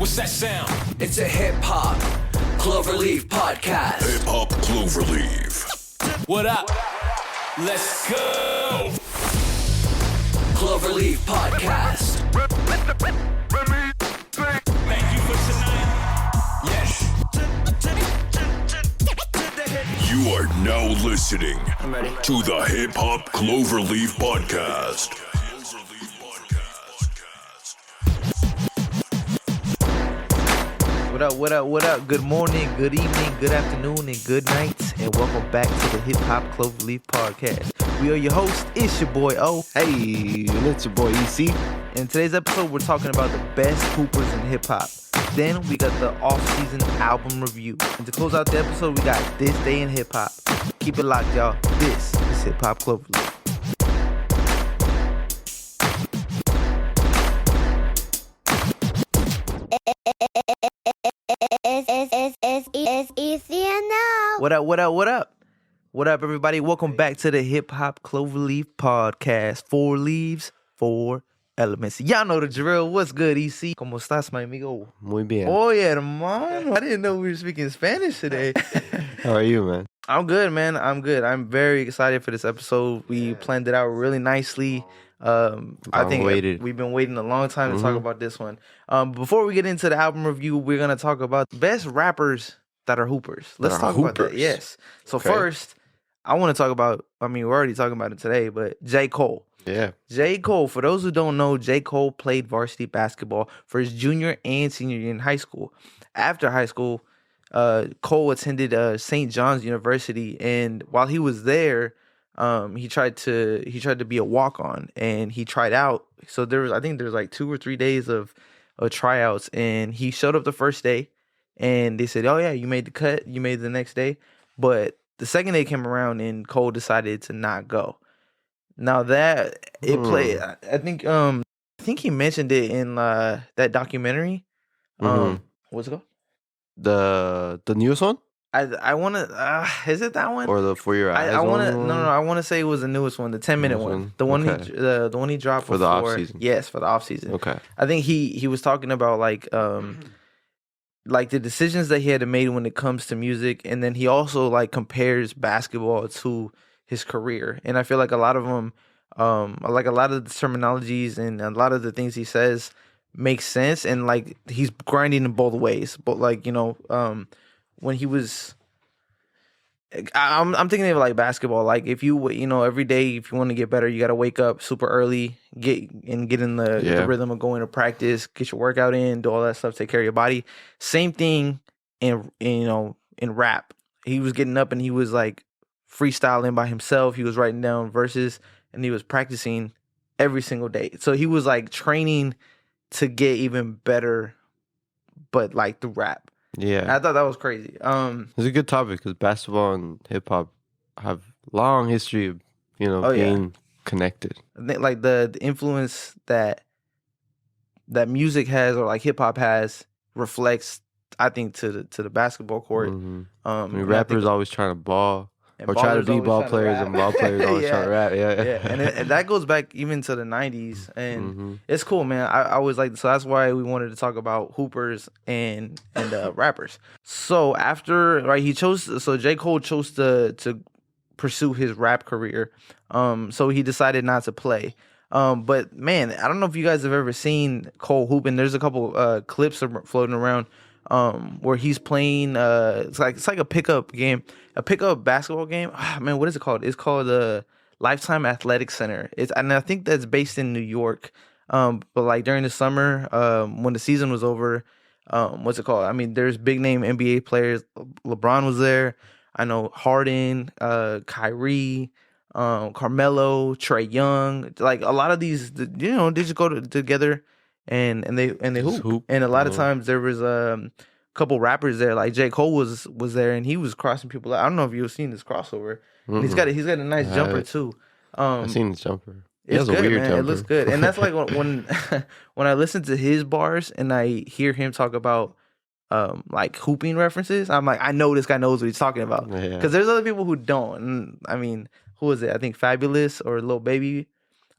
What's that sound? It's a hip-hop Cloverleaf podcast. Hip-hop Cloverleaf. What up? Let's go! Cloverleaf podcast. Thank you for tonight. Yes. You are now listening I'm ready. to the Hip-hop Cloverleaf podcast. What up? Good morning, good evening, good afternoon, and good night, and welcome back to the Hip Hop Cloverleaf podcast. We are your hosts. It's your boy O. Hey, and it's your boy EC. In today's episode, we're talking about the best hoopers in hip hop. Then we got the off-season album review, and to close out the episode, we got This Day in Hip Hop. Keep it locked, y'all. This is Hip Hop Cloverleaf. It's easy now. What up? What up, everybody? Welcome back to the Hip Hop Cloverleaf podcast. 4 leaves, 4 elements. Y'all know the drill. What's good, EC? ¿Cómo estás, mi amigo? Muy bien. Oye, hermano. I didn't know we were speaking Spanish today. How are you, man? I'm good, man. I'm good. I'm very excited for this episode. We planned it out really nicely. I think we've been waiting a long time to talk about this one. Before we get into the album review, we're going to talk about best rappers that are hoopers. Let's talk about that. Yes. So first, I want to talk about, we're already talking about it today, but J. Cole. Yeah. J. Cole, for those who don't know, J. Cole played varsity basketball for his junior and senior year in high school. After high school, Cole attended St. John's University, and while he was there, he tried to be a walk-on, and he tried out. So there was like 2 or 3 days of tryouts, and he showed up the first day, and they said, "Oh yeah, you made the cut. You made the next day." But the second day came around, and Cole decided to not go. Now that it played, I think he mentioned it in that documentary. What's it called? The newest one? I want to. Is it that one? Or the For Your Eyes I want to. one? No. I want to say it was the newest one, the 10-minute one, the one the one he dropped for the off season. Yes, for the off season. Okay. I think he was talking about like the decisions that he had to make when it comes to music, and then he also like compares basketball to his career, and I feel like a lot of them, like a lot of the terminologies and a lot of the things he says make sense, and like he's grinding in both ways, but like when he was, I'm thinking of like basketball. Like if you every day, if you want to get better, you got to wake up super early, get in the rhythm of going to practice, get your workout in, do all that stuff, take care of your body. Same thing in rap. He was getting up and he was like freestyling by himself. He was writing down verses and he was practicing every single day. So he was like training to get even better, but like through rap. Yeah. And I thought that was crazy. It's a good topic because basketball and hip hop have long history of being connected. I think like the influence that music has or like hip hop has reflects, I think, to the basketball court. Rappers always trying to ball or try to be ball players, and ball players always trying to rap. Yeah. And that goes back even to the 90s, and it's cool, man. I always like, so that's why we wanted to talk about hoopers and rappers. So after J. Cole chose to pursue his rap career, so he decided not to play. But man, I don't know if you guys have ever seen Cole hooping. There's a couple clips floating around where he's playing. It's like a pickup game, a pickup basketball game. Oh, man, what is it called? It's called the Lifetime Athletic Center. And I think that's based in New York. But like during the summer, when the season was over, what's it called? I mean, there's big name NBA players. LeBron was there. I know Harden, Kyrie, Carmelo, Trae Young. Like a lot of these, they just go together and they hoop. And a lot of times there was a couple rappers there. Like J. Cole was there, and he was crossing people out. I don't know if you've seen this crossover. He's got a nice jumper too. I've seen his jumper. It's good, man. Jumper. It looks good, and that's like when I listen to his bars and I hear him talk about like hooping references. I'm like, I know this guy knows what he's talking about, because there's other people who don't. And I mean, who is it? I think Fabulous or Lil Baby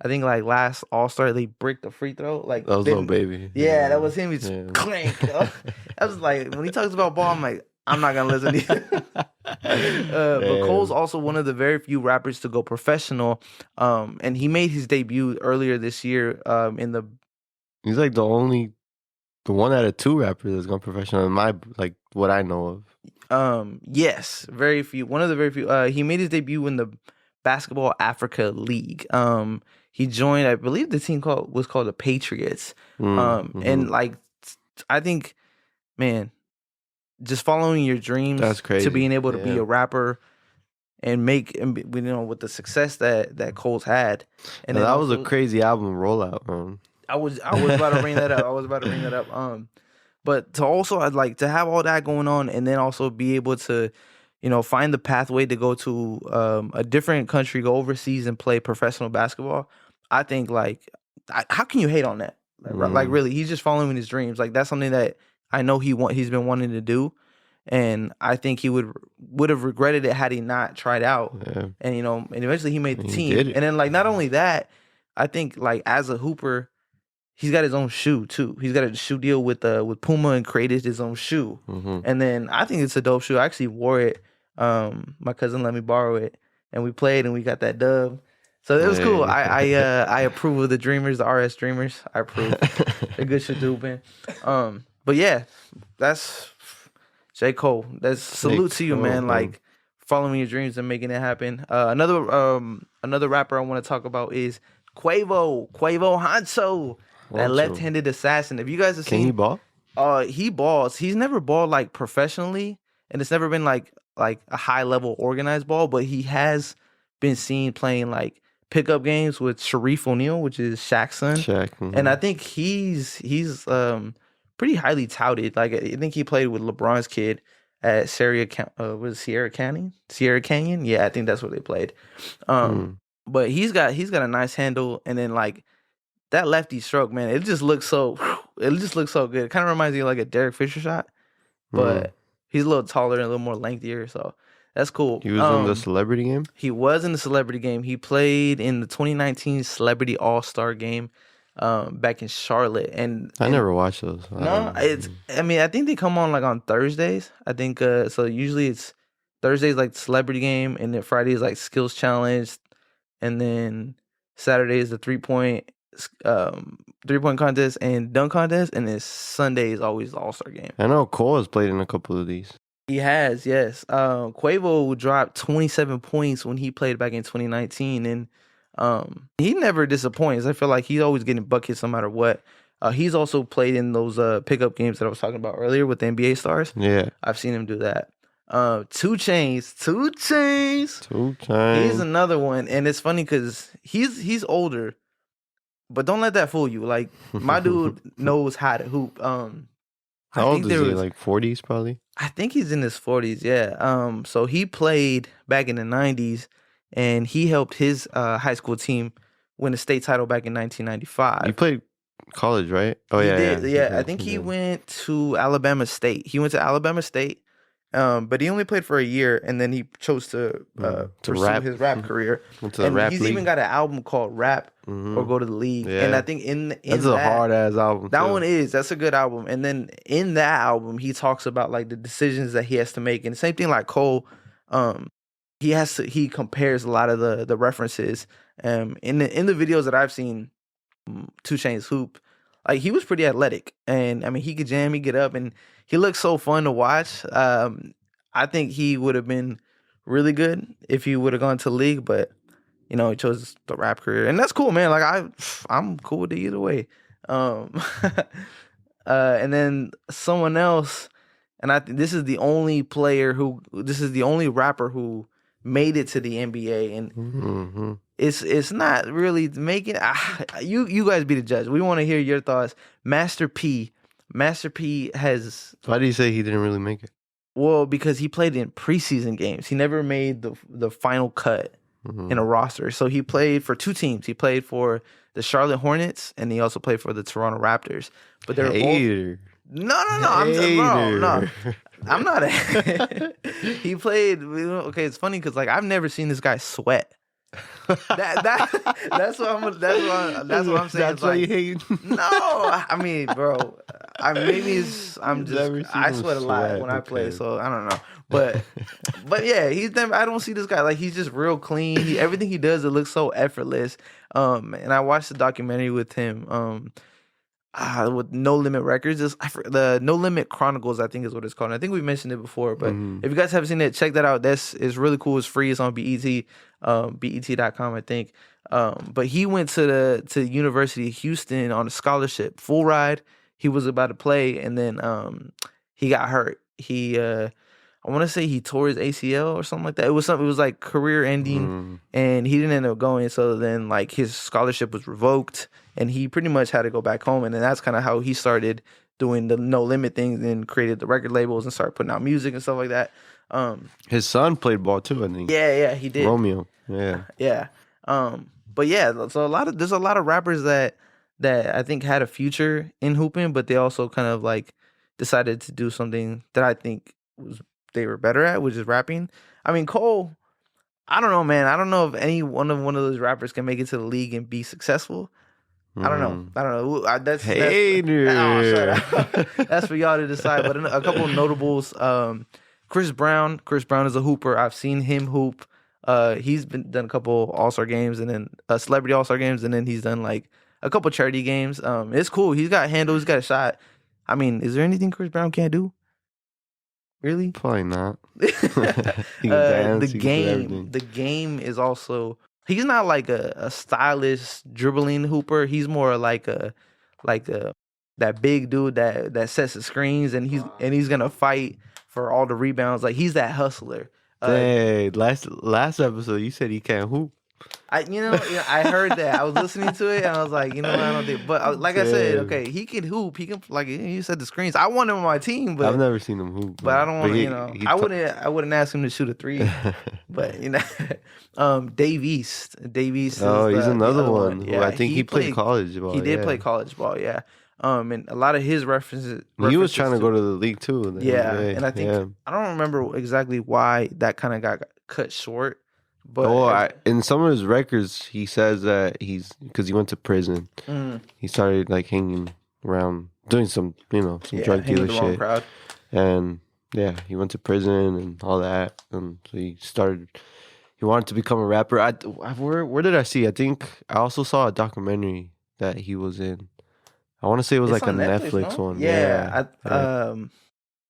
I think like last All-Star they bricked the free throw. Like That was Lil Baby. Yeah, that was him. He's clank. I was like, when he talks about ball, I'm like, I'm not gonna listen to you. But Cole's also one of the very few rappers to go professional. And he made his debut earlier this year. He's like the one out of two rappers that's gone professional in what I know of. Yes, very few. One of the very few. He made his debut in the Basketball Africa League. He joined, I believe the team was called the Patriots. And like, I think, man, just following your dreams That's crazy. to being able to be a rapper and with the success that Cole's had. And that was a crazy album rollout, man. I was about to bring that up. But to also, I'd like to have all that going on and then also be able to, find the pathway to go to a different country, go overseas and play professional basketball. I think how can you hate on that? Like really, he's just following his dreams. Like that's something that I know he's been wanting to do, and I think he would have regretted it had he not tried out. Yeah. And and eventually he made the team. And then not only that, I think as a hooper, he's got his own shoe too. He's got a shoe deal with Puma and created his own shoe. And then I think it's a dope shoe. I actually wore it. My cousin let me borrow it, and we played and we got that dub. So it was cool. I approve of the Dreamers, the RS Dreamers. I approve. They're good shit doing. But yeah, that's J. Cole. That's salute to you, man. Like following your dreams and making it happen. Another rapper I want to talk about is Quavo Hanso, that left-handed assassin. If you guys have seen, can he ball? He balls. He's never balled professionally, and it's never been like a high-level organized ball. But he has been seen playing pickup games with Sharif O'Neal, which is Shaq's son. And I think he's pretty highly touted. I think he played with LeBron's kid at Sierra Canyon. Yeah, I think that's where they played. But he's got a nice handle, and then that lefty stroke, man, it just looks so good. It kind of reminds me of a Derek Fisher shot, but he's a little taller and a little more lengthier, so that's cool. He was in the celebrity game? He was in the celebrity game. He played in the 2019 Celebrity All-Star game back in Charlotte. And I never watched those. I think they come on Thursdays. I think so usually it's Thursdays celebrity game, and then Fridays skills challenge, and then Saturday is the three-point contest and dunk contest, and then Sunday is always the All-Star game. I know Cole has played in a couple of these. He has, yes. Quavo dropped 27 points when he played back in 2019, and he never disappoints. I feel like he's always getting buckets no matter what. He's also played in those pickup games that I was talking about earlier with the NBA stars. Yeah. I've seen him do that. 2 Chainz. He's another one, and it's funny because he's older, but don't let that fool you. My dude knows how to hoop. How old is he? 40s probably? I think he's in his 40s, yeah. So he played back in the 90s, and he helped his high school team win a state title back in 1995. He played college, right? Oh, he yeah. Did, yeah. I think he went to Alabama State. But he only played for a year, and then he chose to pursue his rap career. He's even got an album called Rap or Go to the League. Yeah. And I think that's a hard ass album. That's a good album. And then in that album, he talks about the decisions that he has to make. And the same thing like Cole, he compares a lot of the references. In the videos that I've seen, 2 Chainz hoop, he was pretty athletic, and I mean he could jam, he get up, and he looked so fun to watch. I think he would have been really good if he would have gone to the league, but he chose the rap career, and that's cool, man. I'm cool with it either way. And then someone else, and I think this is the only rapper who made it to the NBA, and it's not really making. You guys be the judge. We want to hear your thoughts. Master P has. Why do you say he didn't really make it? Well, because he played in preseason games. He never made the final cut in a roster. So he played for 2 teams. He played for the Charlotte Hornets, and he also played for the Toronto Raptors. But they're both. No. I'm not. He played. Okay, it's funny because I've never seen this guy sweat. That's what I'm saying. That's It's why you like, hate. no, I mean, bro, I'm just Never seen I him sweat a lot sweat, when I play, okay. so I don't know. But yeah, I don't see this guy like he's just real clean. Everything he does, it looks so effortless. And I watched the documentary with him. With No Limit Records, the No Limit Chronicles, I think is what it's called. And I think we mentioned it before, but if you guys haven't seen it, check that out. It's really cool. It's free. It's on BET, BET.com, I think. But he went to University of Houston on a scholarship, full ride. He was about to play, and then he got hurt. I want to say he tore his ACL or something like that. It was like career ending, and he didn't end up going. So then, like, his scholarship was revoked, and he pretty much had to go back home. And then that's kind of how he started doing the No Limit things and created the record labels and started putting out music and stuff like that. His son played ball too, I think. Yeah, he did. Romeo. Yeah. Yeah. But yeah, so there's a lot of rappers that I think had a future in hooping, but they also kind of like decided to do something that I think they were better at, which is rapping. I mean, Cole, I don't know, man. I don't know if any one of those rappers can make it to the league and be successful. I don't know. That's Hater. shut up. That's for y'all to decide. But a couple of notables. Chris Brown. Chris Brown is a hooper. I've seen him hoop. He's done a couple All-Star games and then celebrity All-Star games, and then he's done like a couple charity games. It's cool. He's got handles. He's got a shot. I mean, is there anything Chris Brown can't do? Really? Probably not. He can dance, he can do everything. The game is also. He's not like a stylish dribbling hooper. He's more like that big dude that sets the screens and he's gonna fight for all the rebounds. Like he's that hustler. Hey, last episode you said he can't hoop. I heard that. I was listening to it and I was like, I don't think. But like I said, okay, he can hoop. He can like you said the screens. I want him on my team, but I've never seen him hoop. But I don't want I wouldn't ask him to shoot a three. But Dave East. Oh, he's another one. Yeah, I think he played college ball. He did play college ball. Yeah. And a lot of his references. He was trying to go to the league too. And I think I don't remember exactly why that kind of got cut short. But in some of his records, he says that because he went to prison. He started like hanging around, doing some drug dealer shit. Crowd. And yeah, he went to prison and all that, and so he wanted to become a rapper. Where did I see? I think I also saw a documentary that he was in. I want to say it was like a Netflix one. Yeah.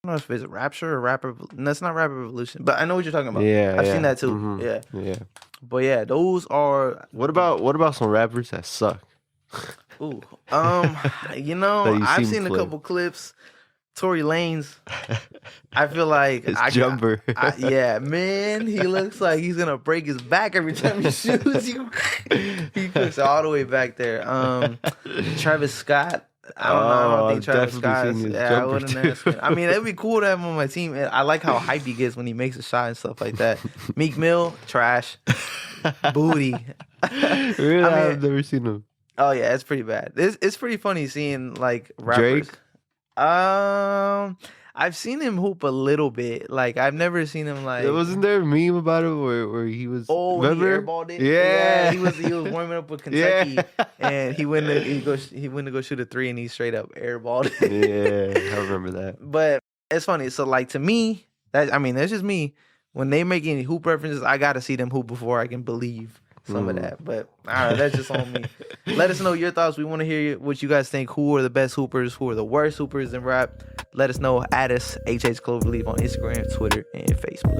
I don't know if it's Rapture or Rapper. No, it's not Rapper Revolution, but I know what you're talking about. Yeah, I've seen that too. Mm-hmm. Yeah. But yeah, those are. What about some rappers that suck? Ooh, I've seen a couple clips. Tory Lanez. I feel like his jumper. Yeah, man, he looks like he's gonna break his back every time he shoots. He cooks all the way back there. Travis Scott. I don't think Travis Scott is. I wouldn't ask him. I mean, it'd be cool to have him on my team. I like how hype he gets when he makes a shot and stuff like that. Meek Mill, trash. Booty. Really? I've never seen him. Oh yeah, it's pretty bad. It's pretty funny seeing like rappers. Drake? I've seen him hoop a little bit. Like I've never seen him like. Wasn't there a meme about it where he was? Oh, remember? He airballed it. Yeah, he was warming up with Kentucky, and he went to go shoot a three, and he straight up airballed it. Yeah, I remember that. But it's funny. So like to me, that's just me. When they make any hoop references, I gotta see them hoop before I can believe some of that. But all right, that's just on me. Let us know your thoughts. We want to hear what you guys think. Who are the best hoopers? Who are the worst hoopers in rap? Let us know. Add us, HH Cloverleaf on Instagram, Twitter, and Facebook.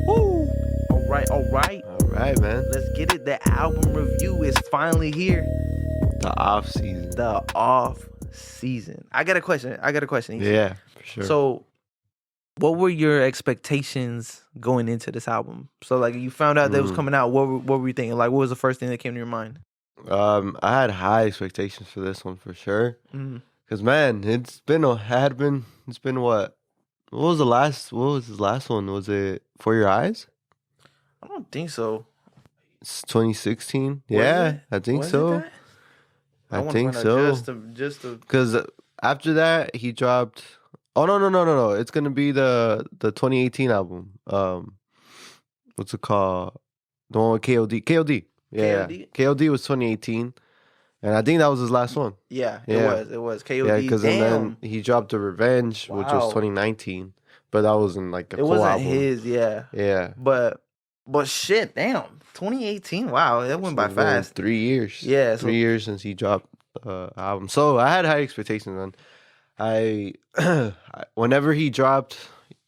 Woo! All right, man. Let's get it. The album review is finally here. The off season. I got a question. Yeah, for sure. So, what were your expectations going into this album? So, like, you found out that it was coming out. What were you thinking? Like, what was the first thing that came to your mind? I had high expectations for this one for sure. Cause man, it's been what? What was his last one? Was it For Your Eyes? I don't think so. It's 2016. Yeah, I think so. I think so. Just to Because after that, he dropped Oh no! It's gonna be the 2018 album. What's it called? The one with KOD. Yeah, KOD was 2018, and I think that was his last one. Yeah, Yeah. it was KOD. Yeah, because then he dropped the Revenge, which was 2019, but that wasn't like a it full wasn't album. his. Yeah, Yeah, but shit, damn, 2018. Wow, that went by fast. 3 years. Yeah, 3 years since he dropped album. So I had high expectations, man. Whenever he dropped,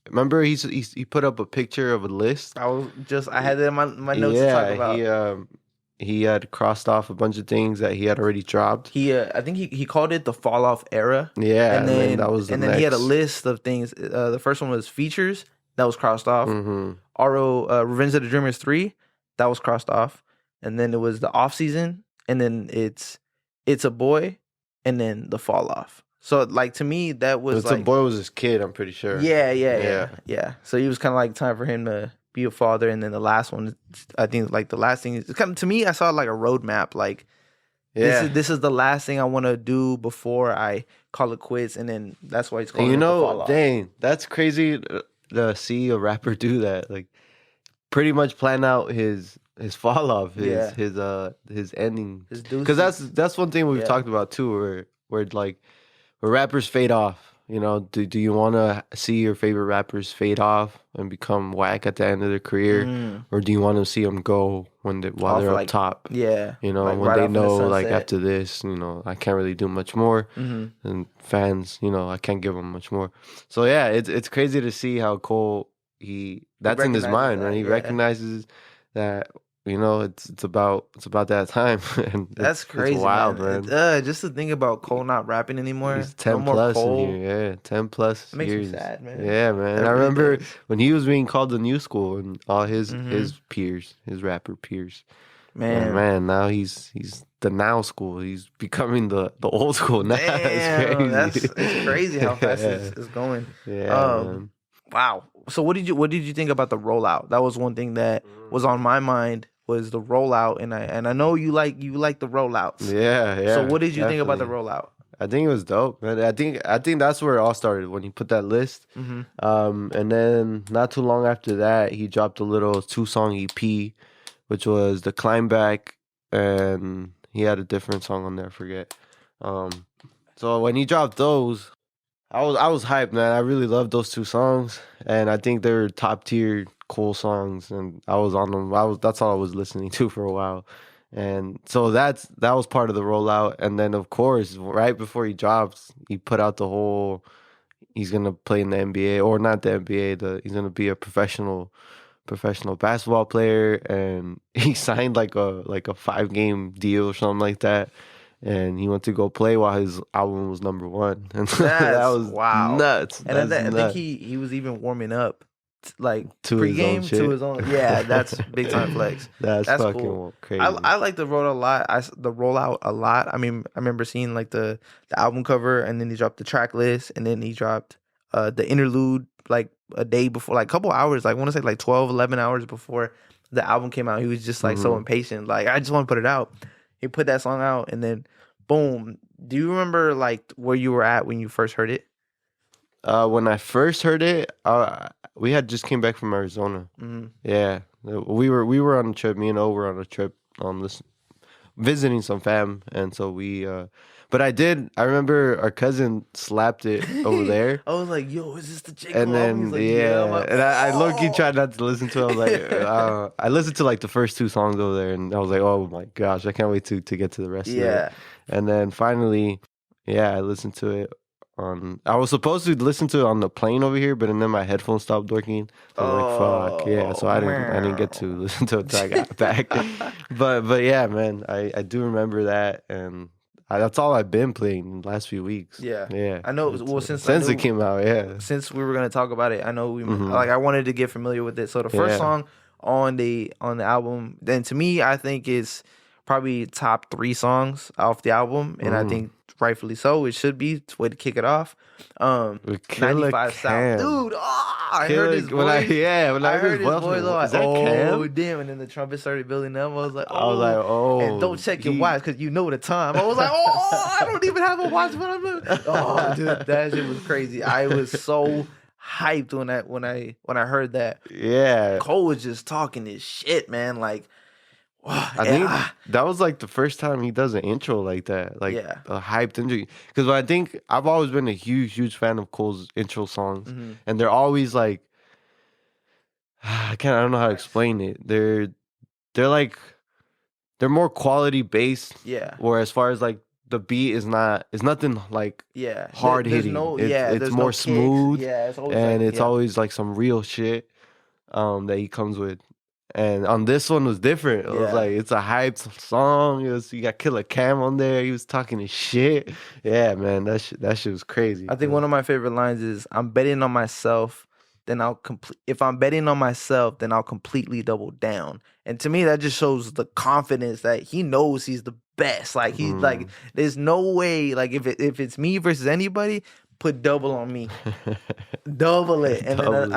remember he put up a picture of a list. I had it in my notes to talk about. He had crossed off a bunch of things that he had already dropped. I think he called it the fall off era. Yeah, and then that was then he had a list of things. The first one was features that was crossed off. Mm-hmm. Revenge of the Dreamers 3 that was crossed off, and then it was the off season, and then it's a boy, and then the fall off. So like to me that was It's a boy was his kid. I'm pretty sure. Yeah. So he was kind of like time for him to be a father, and then the last one, I think like the last thing is kind of, to me I saw like a roadmap. Like this is the last thing I want to do before I call it quits, and then that's why it's called. And dang, that's crazy to see a rapper do that. Like pretty much plan out his fall off, his ending, because that's one thing we've talked about too, where like where rappers fade off. You know, do you want to see your favorite rappers fade off and become whack at the end of their career, or do you want to see them go while they're up top? Yeah, you know, like when right they know like after this, you know, I can't really do much more, and fans, you know, I can't give them much more. So yeah, it's crazy to see how Cole that's in his mind, right? He recognizes that. You know, it's about that time, and that's crazy. It's wild, man. Just to think about Cole not rapping anymore. He's 10 plus in here, 10 plus it makes years. me sad, man. Yeah, man. I remember when he was being called the new school, and all his peers, his rapper peers. Man, now he's the now school. He's becoming the old school now. Damn, it's crazy how fast it's going. Yeah. Man. Wow. So what did you think about the rollout? That was one thing that was on my mind, was the rollout, and I know you like the rollouts. Yeah. So what did you think about the rollout? I think it was dope, man. I think that's where it all started, when he put that list. And then not too long after that, he dropped a little 2-song EP, which was The Climb Back, and he had a different song on there, I forget. So when he dropped those, I was hyped, man. I really loved those 2 songs, and I think they were top tier Cole songs, and I was on them. That's all I was listening to for a while, and so that was part of the rollout. And then of course, right before he drops, he put out the whole he's gonna play in the NBA, or not the NBA. He's gonna be a professional basketball player, and he signed like a 5-game deal or something like that. And he went to go play while his album was number 1, and that was nuts. And I think he was even warming up, like pregame to his own. Yeah, that's big time flex. That's fucking cool. Crazy. I like the rollout a lot. I mean, I remember seeing like the album cover, and then he dropped the track list, and then he dropped the interlude like a day before, like a couple hours, like I want to say like 12, 11 hours before the album came out. He was just like so impatient, like I just want to put it out. He put that song out, and then boom. Do you remember like where you were at when you first heard it? When I first heard it, we had just came back from Arizona. Yeah, we were on a trip. Me and O were on a trip, visiting some fam, and so we. But I remember our cousin slapped it over there. I was like, "Yo, is this the J Cole?" And then like, and I low-key tried not to listen to it. I was like, I listened to like the first 2 songs over there, and I was like, "Oh my gosh, I can't wait to get to the rest of it." And then finally, I listened to it I was supposed to listen to it on the plane over here, but then my headphones stopped working. So I was like, fuck, yeah. So I didn't get to listen to it until I got back. But yeah, man, I do remember that, and that's all I've been playing in the last few weeks. Yeah. I know. Well, since it came out, Since we were gonna talk about it, I know I wanted to get familiar with it. So the first song on the album, then to me, I think it's probably top 3 songs off the album, and I think rightfully so. It should be. It's a way to kick it off. With Killer 95 South, Cam. dude. I Killer- heard his voice. when I I heard heard his voice, I was is like, that oh Cam? damn! And then the trumpet started building up. I was like, I was like, oh. And don't check your watch because you know the time. I was like, oh, I don't even have a watch, but I'm like, oh, dude, that shit was crazy. I was so hyped when I heard that. Yeah. Cole was just talking his shit, man. Like, I think that was like the first time he does an intro like that, like Yeah. a hyped intro. Because I think I've always been a huge fan of Cole's intro songs, and they're always like, I don't know how to explain it. They're like they're more quality based. Yeah. Where as far as like the beat is nothing like Yeah. hard There's hitting. no- it's there's more no kicks. smooth. Yeah, it's always and like, it's yeah. always like some real shit that he comes with. And on this one was different. It was Yeah. like it's a hyped song. You got Killer Cam on there. He was talking his shit. Yeah, man, that shit was crazy. I think one of my favorite lines is, "I'm betting on myself, then I'll complete. If I'm betting on myself, then I'll completely double down." And to me, that just shows the confidence that he knows he's the best. Like he's like, there's no way. Like if it's me versus anybody, put double on me, double it. And Double then it.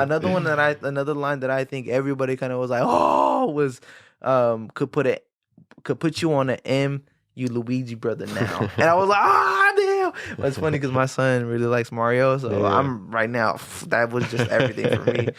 another line that I think everybody kind of was like, oh, was could put you on an M. You Luigi brother now. And I was like, damn. But it's funny because my son really likes Mario. So Yeah. I'm right now, that was just everything for me.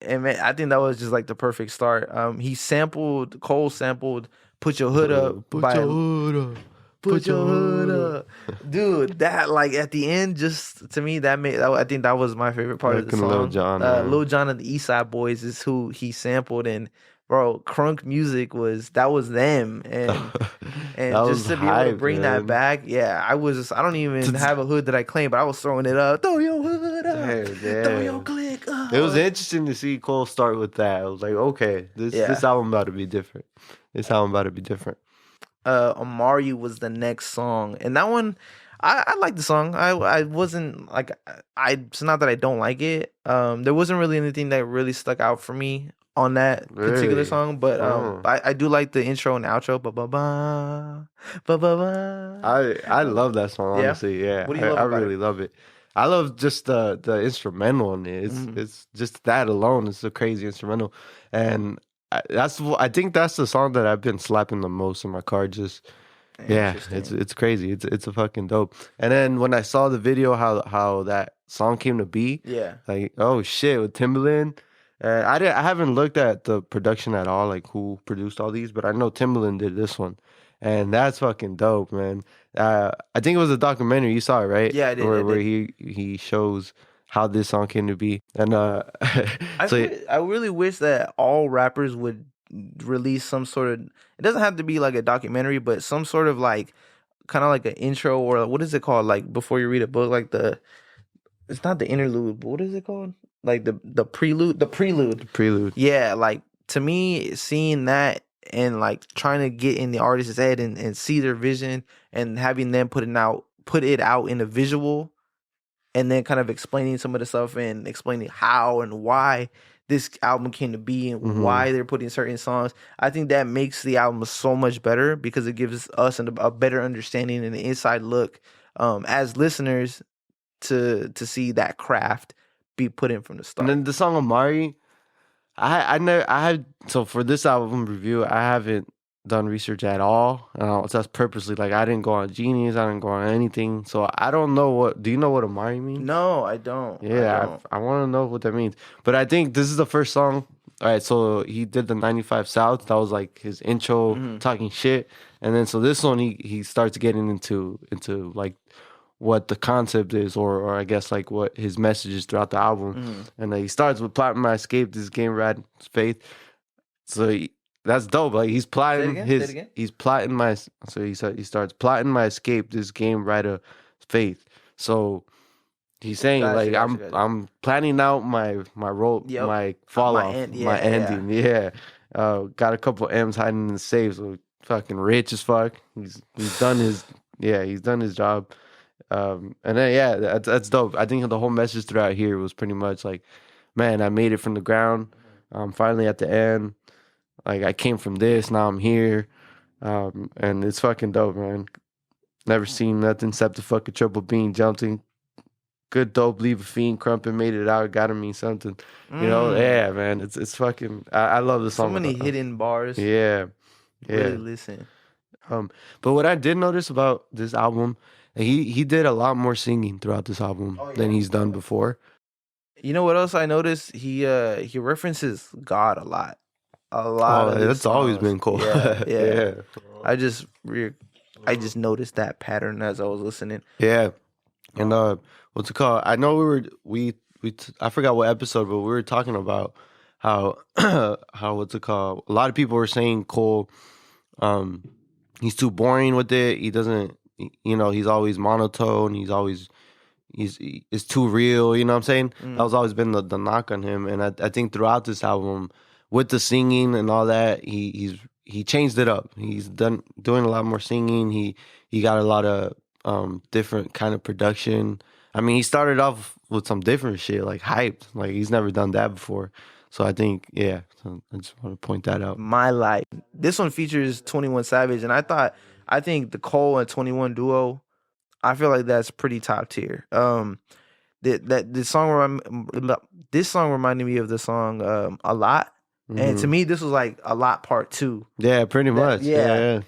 And man, I think that was just like the perfect start. Cole sampled Put Your Hood Up. Put by- your hood up. Put your hood up. Dude, that like at the end, just to me, I think that was my favorite part of the Fucking song. Lil Jon, man. Lil Jon and the East Side Boys is who he sampled, and bro, crunk music was them, and That just was to be able to hype, bring man. that back, yeah, I don't even have a hood that I claim, but I was throwing it up. Throw your hood up, Damn, throw damn. your click up. It was interesting to see Cole start with that. I was like, okay, this album about to be different. Amari was the next song, and that one, I like the song. I wasn't like it's not that I don't like it. There wasn't really anything that really stuck out for me on that particular Really? song, but I do like the intro and outro. Ba ba ba ba ba ba. I love that song, Yeah? honestly. Yeah, What do you love I about really love it. I love just the instrumental on it. It's just that alone. It's a crazy instrumental, and I think that's the song that I've been slapping the most in my car. Just yeah, it's crazy. It's a fucking dope. And then when I saw the video, how that song came to be, Yeah. like oh shit with Timbaland. I haven't looked at the production at all, like who produced all these, but I know Timbaland did this one, and that's fucking dope, man. I think it was a documentary. You saw it, right? Yeah, I did, Where he shows how this song came to be, and I really wish that all rappers would release some sort of. It doesn't have to be like a documentary, but some sort of like, kind of like an intro, or what is it called? Like before you read a book, like it's not the interlude, but what is it called? Like the prelude. The prelude. Yeah, like to me, seeing that and like trying to get in the artist's head and see their vision and having them put it out in a visual, and then kind of explaining some of the stuff and explaining how and why this album came to be and why they're putting certain songs. I think that makes the album so much better because it gives us a better understanding and an inside look as listeners to see that craft be put in from the start. And then the song Amari, so for this album review, I haven't done research at all. So that's purposely, like I didn't go on Genius, I didn't go on anything. So I don't know do you know what Amari means? No, I don't. Yeah, I want to know what that means. But I think this is the first song. All right, so he did the 95 South. That was like his intro, talking shit. And then so this one, he starts getting into like what the concept is, or I guess like what his message is throughout the album. And he starts with plotting my escape, this game rad faith. So that's dope. Like he's plotting he's plotting my. So he starts plotting my escape, this game rad of faith. So he's saying I'm planning out my role, my fall off, my ending. Yeah. Got a couple M's hiding in the safe. So fucking rich as fuck. He's done his job. And then that's dope. I think the whole message throughout here was pretty much like, man, I made it from the ground. Finally at the end, like I came from this, now I'm here. And it's fucking dope, man. Never seen nothing except the fucking triple beam jumping. Good dope, leave a fiend, crumping, made it out, gotta mean something. You know, yeah, man. It's fucking. I love the song. So many hidden bars. Yeah, yeah. Really listen. But what I did notice about this album, he did a lot more singing throughout this album than he's done before. You know what else I noticed? He references God a lot. A lot. Oh, that's always been cool. Yeah, yeah. Yeah. I just noticed that pattern as I was listening. Yeah. And what's it called? I know I forgot what episode, but we were talking about how what's it called? A lot of people were saying Cole, he's too boring with it. He doesn't, he's always monotone. It's too real. You know what I'm saying? That was always been the knock on him. And I think throughout this album, with the singing and all that, he changed it up. He's doing a lot more singing. He got a lot of different kind of production. I mean, he started off with some different shit, like hyped. Like he's never done that before. So I think, yeah. So I just want to point that out. My Life. This one features 21 Savage, and I think the Cole and 21 duo, I feel like that's pretty top tier. This song reminded me of the song A Lot. Mm-hmm. And to me, this was like A Lot Part 2. Yeah, pretty much. Yeah.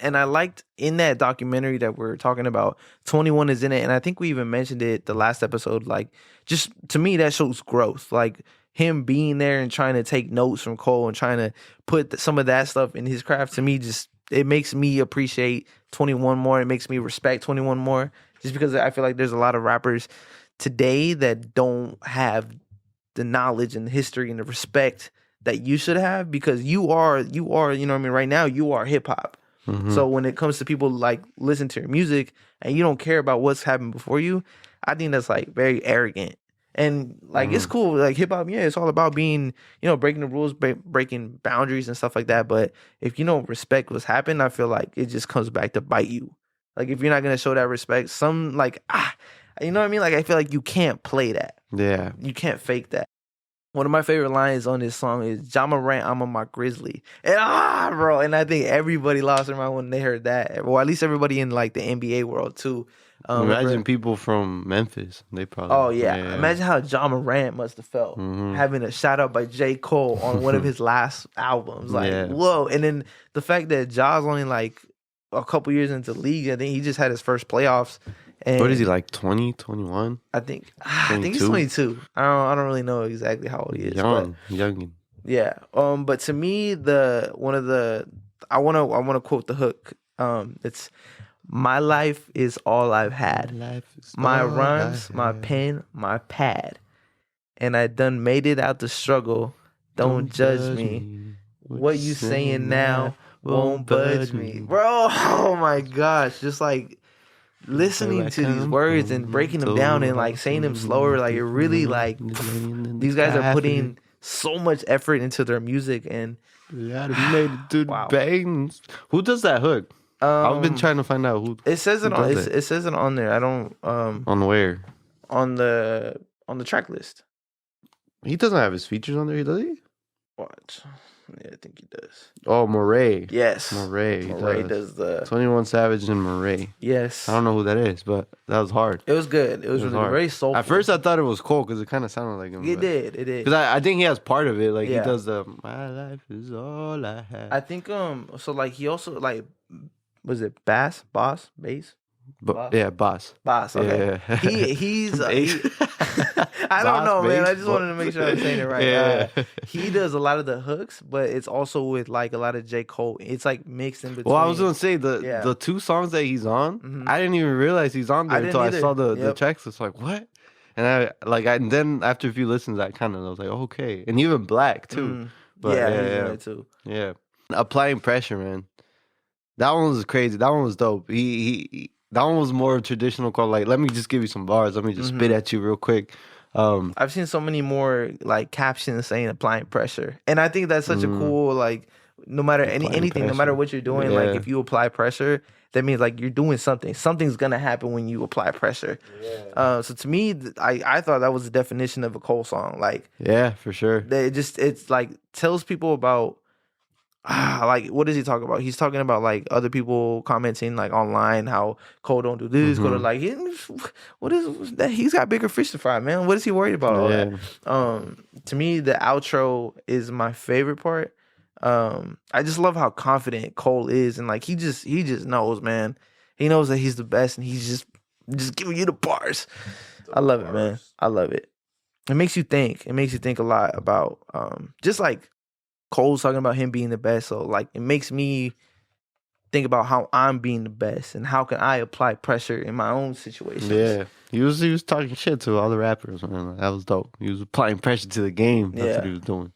And I liked in that documentary that we're talking about, 21 is in it. And I think we even mentioned it the last episode. Like, just to me, that shows growth. Like, him being there and trying to take notes from Cole and trying to put some of that stuff in his craft, to me, just it makes me appreciate 21 more. It makes me respect 21 more. Just because I feel like there's a lot of rappers today that don't have the knowledge and the history and the respect that you should have, because you are, you know what I mean? Right now, you are hip hop. Mm-hmm. So when it comes to people like listen to your music and you don't care about what's happened before you, I think that's like very arrogant. And like it's cool, like hip hop, yeah, it's all about being, breaking the rules, breaking boundaries and stuff like that. But if you don't respect what's happened, I feel like it just comes back to bite you. Like if you're not gonna show that respect, you know what I mean? Like I feel like you can't play that. Yeah, you can't fake that. One of my favorite lines on this song is "Ja Morant, I'm on my Grizzly," and bro, and I think everybody lost their mind when they heard that. Well, at least everybody in like the NBA world too. Imagine people from Memphis. They probably. Oh yeah. Imagine how Ja Morant must have felt having a shout out by J. Cole on one of his last albums. Like whoa, and then the fact that Ja's only like a couple years into the league. I think he just had his first playoffs. And what is he, like 20, 21? I think he's 22. I don't really know exactly how old he is. Young. Yeah. But to me, I want to quote the hook. It's "My life is all I've had. My rhymes, my pen, my pad. And I done made it out the struggle. Don't judge me. What you saying now won't budge me." Bro, oh my gosh. Just like listening to these words and breaking them down and like saying them slower, like it really like these guys are putting so much effort into their music. And bangs. Who does that hook? I've been trying to find out who. It says it on. It says it on there. I don't. On where? On the track list. He doesn't have his features on there, does he? What? Yeah, I think he does. Oh, Murray. Yes. Murray does the 21 Savage and Murray. Yes. I don't know who that is, but that was hard. It was good. It was really hard. Very soulful. At first, I thought it was Cole because it kind of sounded like him. It did. Because I think he has part of it. Like he does the "My life is all I have." I think so like he also like, was it bass? Boss? Yeah, Boss. Boss, okay. Yeah. He's I don't know, man. I just wanted to make sure I'm saying it right. Yeah. He does a lot of the hooks, but it's also with like a lot of J. Cole. It's like mixed in between. Well, I was gonna say the two songs that he's on, I didn't even realize he's on there until I saw the tracks. It's like, what? And and then after a few listens, I was like, okay. And even Black too. But he's in there too. Yeah. Applying Pressure, man. That one was crazy. That one was dope. He that one was more traditional called like, let me just give you some bars. Let me just spit at you real quick. I've seen so many more like captions saying applying pressure. And I think that's such a cool, like, no matter anything, pressure. No matter what you're doing, like if you apply pressure, that means like you're doing something. Something's gonna happen when you apply pressure. Yeah. So to me, I thought that was the definition of a Cole song. Like, yeah, for sure. It's like tells people about like what does he talk about? He's talking about like other people commenting like online how Cole don't do this, Cole like what is that? He's got bigger fish to fry, man. What is he worried about all that? To me, the outro is my favorite part. I just love how confident Cole is, and like he just knows, man. He knows that he's the best, and he's just giving you the bars. I love it, man. I love it. It makes you think. It makes you think a lot about just like Cole's talking about him being the best. So like it makes me think about how I'm being the best and how can I apply pressure in my own situations. Yeah. He was talking shit to all the rappers, man. That was dope. He was applying pressure to the game. That's what he was doing.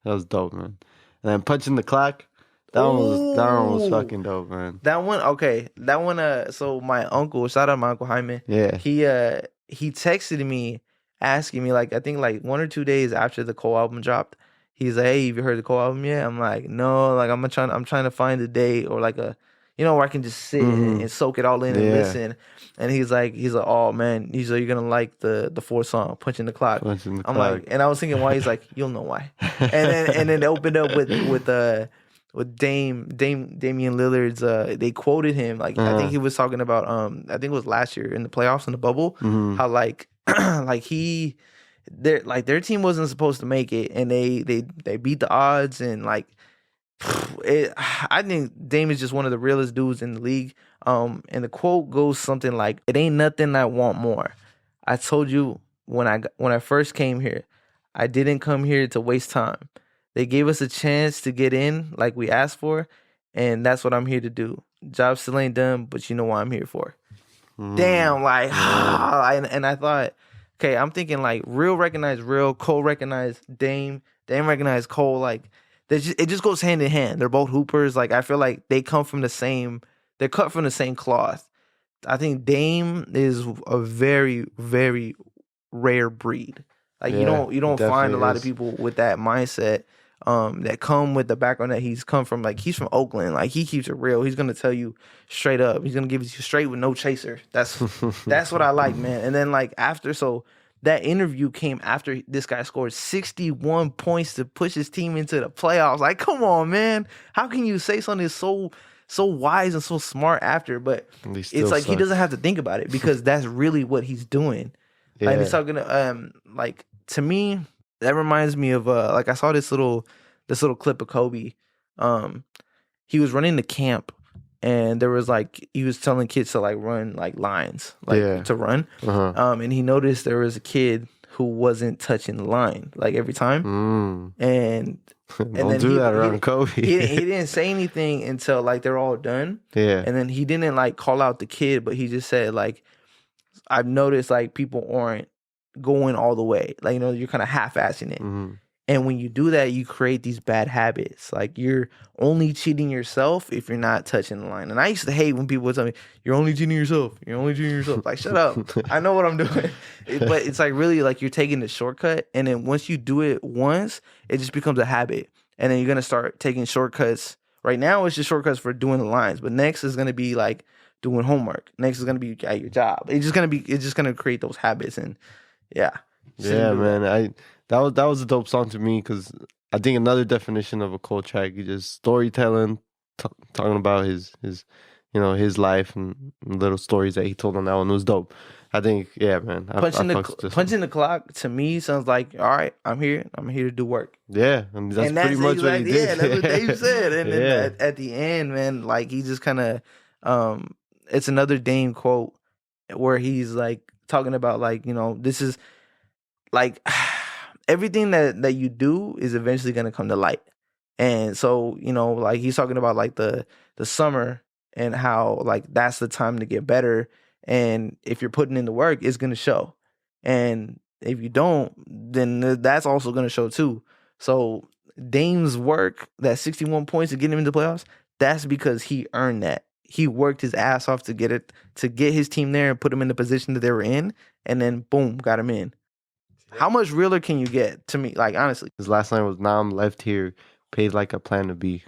That was dope, man. And then punching the clock. That one was fucking dope, man. That one, okay. That one, so my uncle, shout out my Uncle Jaime. Yeah. He texted me asking me, like, I think like 1 or 2 days after the Cole album dropped. He's like, hey, have you heard the Cole album yet? I'm like, no, like I'm trying to find a day or like a, where I can just sit and soak it all in and listen. And he's like, oh man, he's like, you're gonna like the fourth song, Punching the Clock. I'm like, and I was thinking why. He's like, you'll know why. and then they opened up with Damian Lillard's. They quoted him like I think he was talking about I think it was last year in the playoffs in the bubble how like their team wasn't supposed to make it and they beat the odds and like I think Dame is just one of the realest dudes in the league. And the quote goes something like, "It ain't nothing I want more. I told you when I first came here, I didn't come here to waste time. They gave us a chance to get in like we asked for, and that's what I'm here to do. Job still ain't done, but you know what I'm here for." Damn, like, and I thought, okay, I'm thinking like real recognize real, Cole recognize Dame recognize Cole, like it just goes hand in hand. They're both hoopers. Like I feel like they come from they're cut from the same cloth. I think Dame is a very, very rare breed. Like you don't find a lot of people with that mindset that come with the background that he's come from. Like he's from Oakland. Like he keeps it real. He's gonna tell you straight up. He's gonna give it to you straight with no chaser. That's what I like, man. And then like so that interview came after this guy scored 61 points to push his team into the playoffs. Like, come on, man. How can you say something so wise and so smart after? But it's like he doesn't have to think about it because that's really what he's doing. Yeah. Like he's talking like to me, that reminds me of like I saw this little clip of Kobe. He was running the camp and there was like he was telling kids to like run like lines, like to run. And he noticed there was a kid who wasn't touching the line like every time. And don't do that around Kobe. he didn't say anything until like they're all done. Yeah. And then he didn't like call out the kid, but he just said like, I've noticed like people aren't going all the way. Like, you're kind of half-assing it. And when you do that, you create these bad habits. Like you're only cheating yourself if you're not touching the line. And I used to hate when people would tell me, you're only cheating yourself. You're only cheating yourself. Like, shut up. I know what I'm doing. But it's like really like you're taking the shortcut. And then once you do it once, it just becomes a habit. And then you're going to start taking shortcuts. Right now, it's just shortcuts for doing the lines. But next is going to be like doing homework. Next is going to be at your job. It's just going to create those habits. And yeah. Yeah, man. That was a dope song to me because I think another definition of a Cole track is just storytelling, talking about his life and little stories that he told on that one was dope. I think, yeah, man. Punching the clock to me sounds like, all right, I'm here to do work. Yeah, and that's pretty much what he did. Yeah, that's what Dave said. And then at the end, man, like he just kind of, it's another Dame quote where he's like talking about like, this is like everything that you do is eventually going to come to light. And so, like he's talking about like the summer and how like that's the time to get better. And if you're putting in the work, it's going to show. And if you don't, then that's also going to show too. So Dame's work, that 61 points to get him into the playoffs, that's because he earned that. He worked his ass off to get his team there and put him in the position that they were in. And then boom, got him in. How much realer can you get to me? Like, honestly. His last line was, now I'm left here, paid like a plan to be.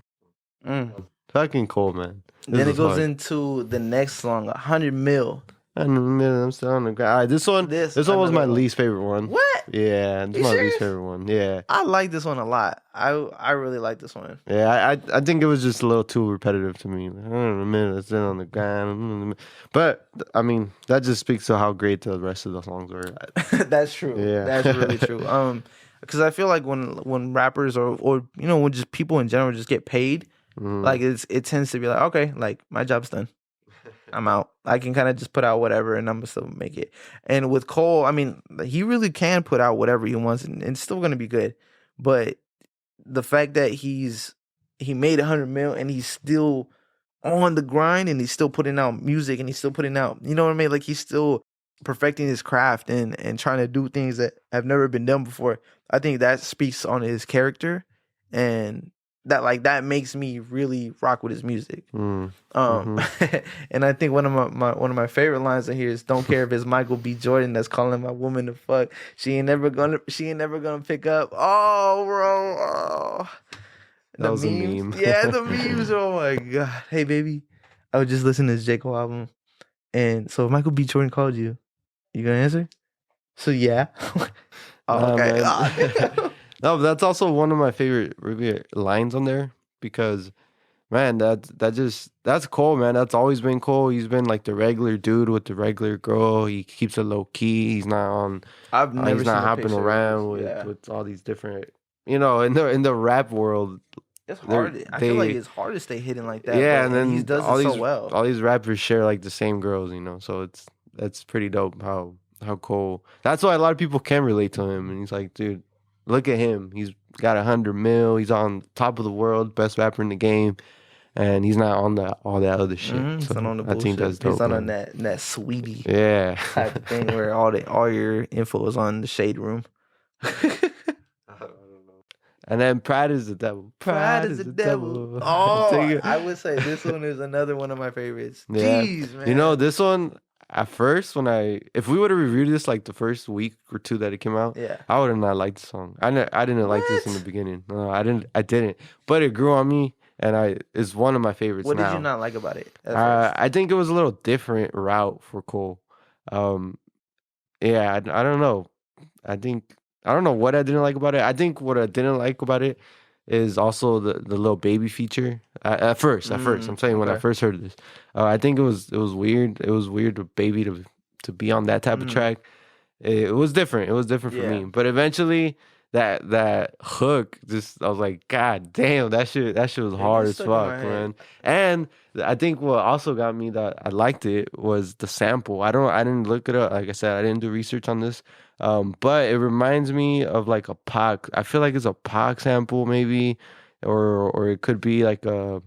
Fucking cool, man. Then it goes into the next song, 100 mil. I'm still on the ground. All right, this one was my least favorite one. What? Yeah, it's my least favorite one. Yeah, I like this one a lot. I really like this one. Yeah, I think it was just a little too repetitive to me. Like, I don't know, man, it's on the ground. But I mean, that just speaks to how great the rest of the songs were. That's true. Yeah. That's really true. Because I feel like when rappers or when just people in general just get paid, like it tends to be like, okay, like my job's done. I'm out. I can kind of just put out whatever and I'm gonna still make it. And with Cole, I mean, he really can put out whatever he wants and it's still gonna be good. But the fact that he made 100 mil and he's still on the grind and he's still putting out music and he's still putting out, you know what I mean? Like he's still perfecting his craft and trying to do things that have never been done before. I think that speaks on his character and that makes me really rock with his music. And I think one of my favorite lines in here is, "Don't care if it's Michael B. Jordan that's calling my woman to fuck. She ain't never gonna pick up." Oh, bro. Oh. That was memes. A meme. Yeah, the memes. Oh my god. Hey, baby, I was just listening to this J. Cole album, and so if Michael B. Jordan called you, you gonna answer? So yeah. Oh, okay. No, but that's also one of my favorite lines on there because, man, that's Cole, man. That's always been Cole. He's been like the regular dude with the regular girl. He keeps it low key. He's not on. I've never he's seen not a hopping picture around with all these different. In the rap world, it's hard. I feel like it's hard to stay hidden like that. Yeah, and then he does it so well. All these rappers share like the same girls, so that's pretty dope. How Cole. That's why a lot of people can relate to him, and he's like, dude. Look at him. He's got 100 mil. He's on top of the world, best rapper in the game, and he's not on all that other shit. He's not on the bullshit. I think that's dope. He's not on that sweetie type of thing where all your info is on the shade room. And then Pride is the Devil. Pride is the devil. Oh, I would say this one is another one of my favorites. Yeah. Jeez, man. This one. At first, if we would have reviewed this like the first week or two that it came out, I would have not liked the song. I didn't like this in the beginning. No, I didn't. But it grew on me, and it's one of my favorites. What now. did you not like about it? I think it was a little different route for Cole. I don't know. I don't know what I didn't like about it. I think what I didn't like about it is also the little baby feature. At first, I'm saying when I first heard this, I think it was weird. It was weird for baby to be on that type of track. It was different. It was different for me. But eventually, that hook, I was like, God damn, that shit was hard as fuck, man. And I think what also got me that I liked it was the sample. I didn't look it up. Like I said, I didn't do research on this. But it reminds me of like a Pac. I feel like it's a Pac sample maybe, or it could be like a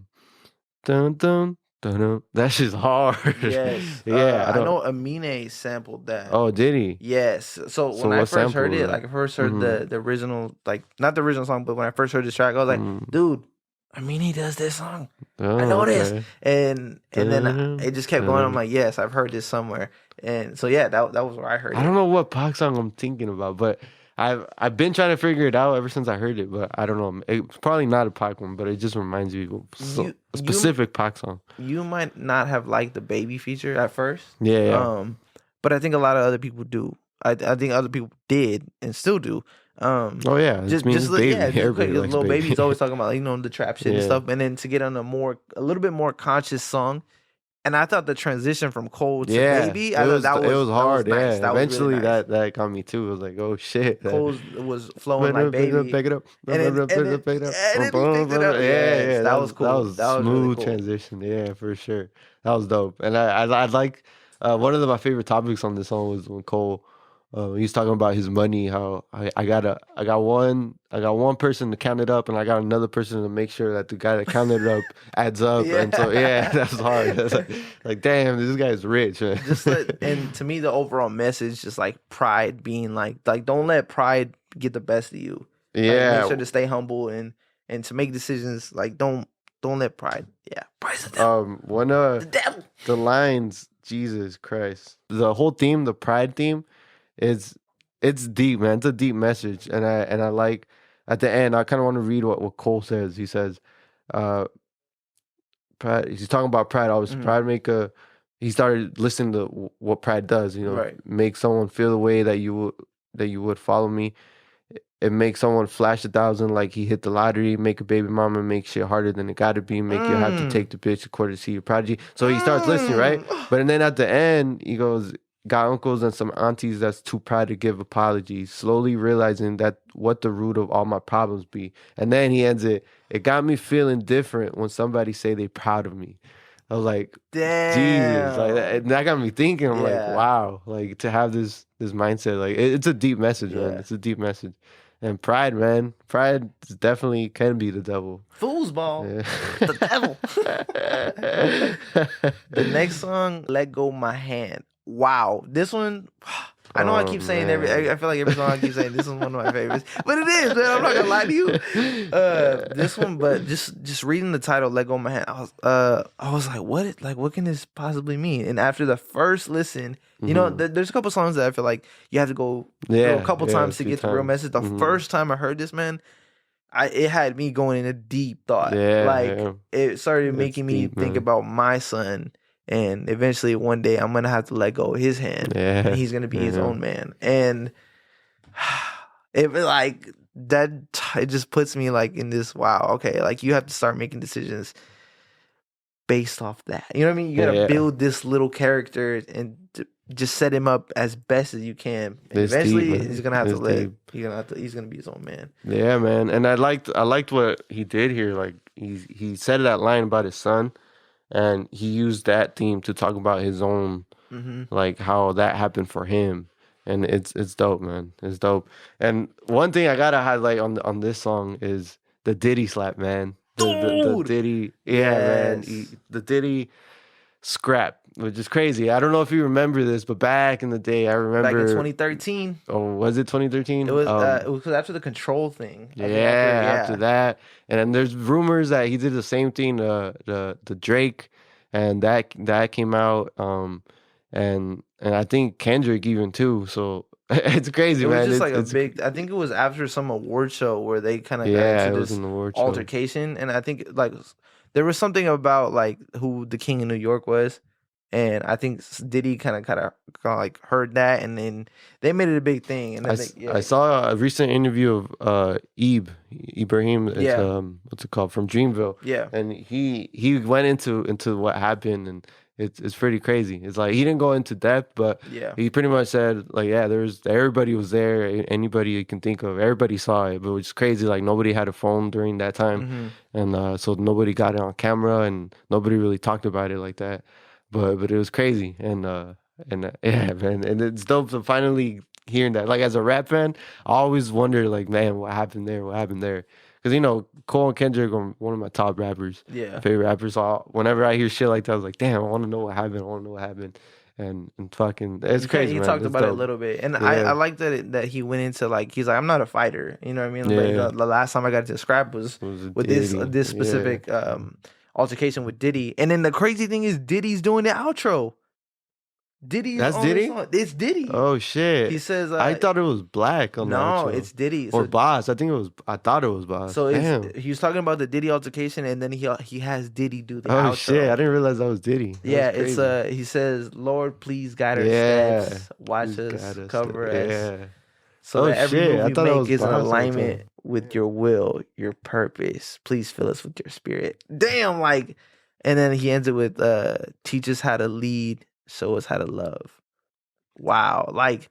dun dun dun dun. That shit's hard. Yes. Yeah. I know Amine sampled that. Oh, did he? Yes. So when I first heard it, like I first heard the original, like not the original song, but when I first heard this track, I was like, dude, Amine does this song. I know this. And then it just kept going. I'm like, yes, I've heard this somewhere. And so yeah, that was where I heard it. I don't know what Pac song I'm thinking about, but I've been trying to figure it out ever since I heard it, but I don't know. It's probably not a Pac one, but it just reminds me of a specific Pac song. You might not have liked the baby feature at first. Yeah. But I think a lot of other people do. I think other people did and still do. Oh yeah, just little baby's always talking about the trap shit and stuff, and then to get on a little bit more conscious song. And I thought the transition from Cole to Baby, it was hard. Nice. Yeah, eventually really nice. that got me too. It was like, oh shit, Cole was flowing like Baby. Pick it up, and then picked it up. Yeah, that was cool. That was smooth really cool. Transition. Yeah, for sure. That was dope. And I like one of my favorite topics on this song was when Cole. He's talking about his money. How I got one person to count it up, and I got another person to make sure that the guy that counted it up adds up. And so that's hard. That's like damn, this guy's rich. Man. And to me, the overall message just like pride being like don't let pride get the best of you. Yeah, make sure to stay humble and to make decisions. Like don't let pride. Yeah, pride's the devil. The devil. The lines. Jesus Christ. The whole theme, the pride theme. It's deep, man. It's a deep message, and I like at the end. I kind of want to read what Cole says. He says, "Pride." He's talking about pride. Always pride he started listening to what pride does. Right. Make someone feel the way that you would follow me. It makes someone flash 1,000 like he hit the lottery. Make a baby mama make shit harder than it gotta be. Make you have to take the bitch to court to see your prodigy. So he starts listening, right? But then at the end, he goes, got uncles and some aunties that's too proud to give apologies. Slowly realizing that what the root of all my problems be. And then he ends it. It got me feeling different when somebody say they proud of me. I was like, Damn. Jesus, like that got me thinking. I'm like, wow, like to have this mindset, like it's a deep message, man. It's a deep message. And pride, man, pride definitely can be the devil. Foosball, the devil. The next song, "Let Go My Hand." Wow, this one. I know I keep saying I feel like every song I keep saying this is one of my favorites, but it is, man. I'm not gonna lie to you. This one, but just reading the title, "Let Go My Hand," I was like, what can this possibly mean? And after the first listen, you know, there's a couple songs that I feel like you have to go through a couple times to get the real message. The first time I heard this, man, it had me going in a deep thought. It started making me think about my son. And eventually, one day, I'm gonna have to let go of his hand, and he's gonna be his own man. And it like that, it just puts me like in this okay, like you have to start making decisions based off that. You know what I mean? You gotta build this little character and just set him up as best as you can. And eventually, he's gonna have to he's gonna be his own man. Yeah, man. And I liked what he did here. Like he said that line about his son. And he used that theme to talk about his own, like how that happened for him, and it's dope, man. It's dope. And one thing I gotta highlight on this song is the Diddy slap, man. The Diddy, man. The Diddy scrap, which is crazy. I don't know if you remember this, but back in the day, I remember back in 2013. Oh, was it 2013? It was after the Control thing. After that, and then there's rumors that he did the same thing to the Drake, and that came out. And I think Kendrick even too. So it's crazy, man. It was just like a big. I think it was after some award show where they kind of got into this altercation, and I think like there was something about like who the king of New York was. And I think Diddy kind of like heard that, and then they made it a big thing. And I saw a recent interview of Ibrahim. What's it called, from Dreamville? Yeah, and he went into what happened, and it's pretty crazy. It's like he didn't go into depth, but he pretty much said like, everybody was there, anybody you can think of, everybody saw it, but it was crazy. Like nobody had a phone during that time, and so nobody got it on camera, and nobody really talked about it like that. But it was crazy, and man, and it's dope to finally hearing that. Like as a rap fan, I always wonder, like, man, what happened there? Because Cole and Kendrick are one of my top rappers, favorite rappers. So whenever I hear shit like that, I was like, damn, I want to know what happened. And fucking, it's crazy. He talked about it a little bit, and I like that he went into like he's like, I'm not a fighter, you know what I mean? Like, the last time I got to scrap was with this specific altercation with Diddy, and then the crazy thing is Diddy's doing the outro. That's Diddy? It's Diddy. Oh shit! He says, I thought it was Black on the outro. No, it's Diddy or Boss. I thought it was Boss. So he was talking about the Diddy altercation, and then he has Diddy do the outro. Oh shit! I didn't realize that was Diddy. It's he says, "Lord, please guide our steps, watch us, cover us." So that every move we make is in alignment with your will, your purpose. Please fill us with your spirit. Damn, like, and then he ends it with, teach us how to lead, show us how to love. Wow. Like,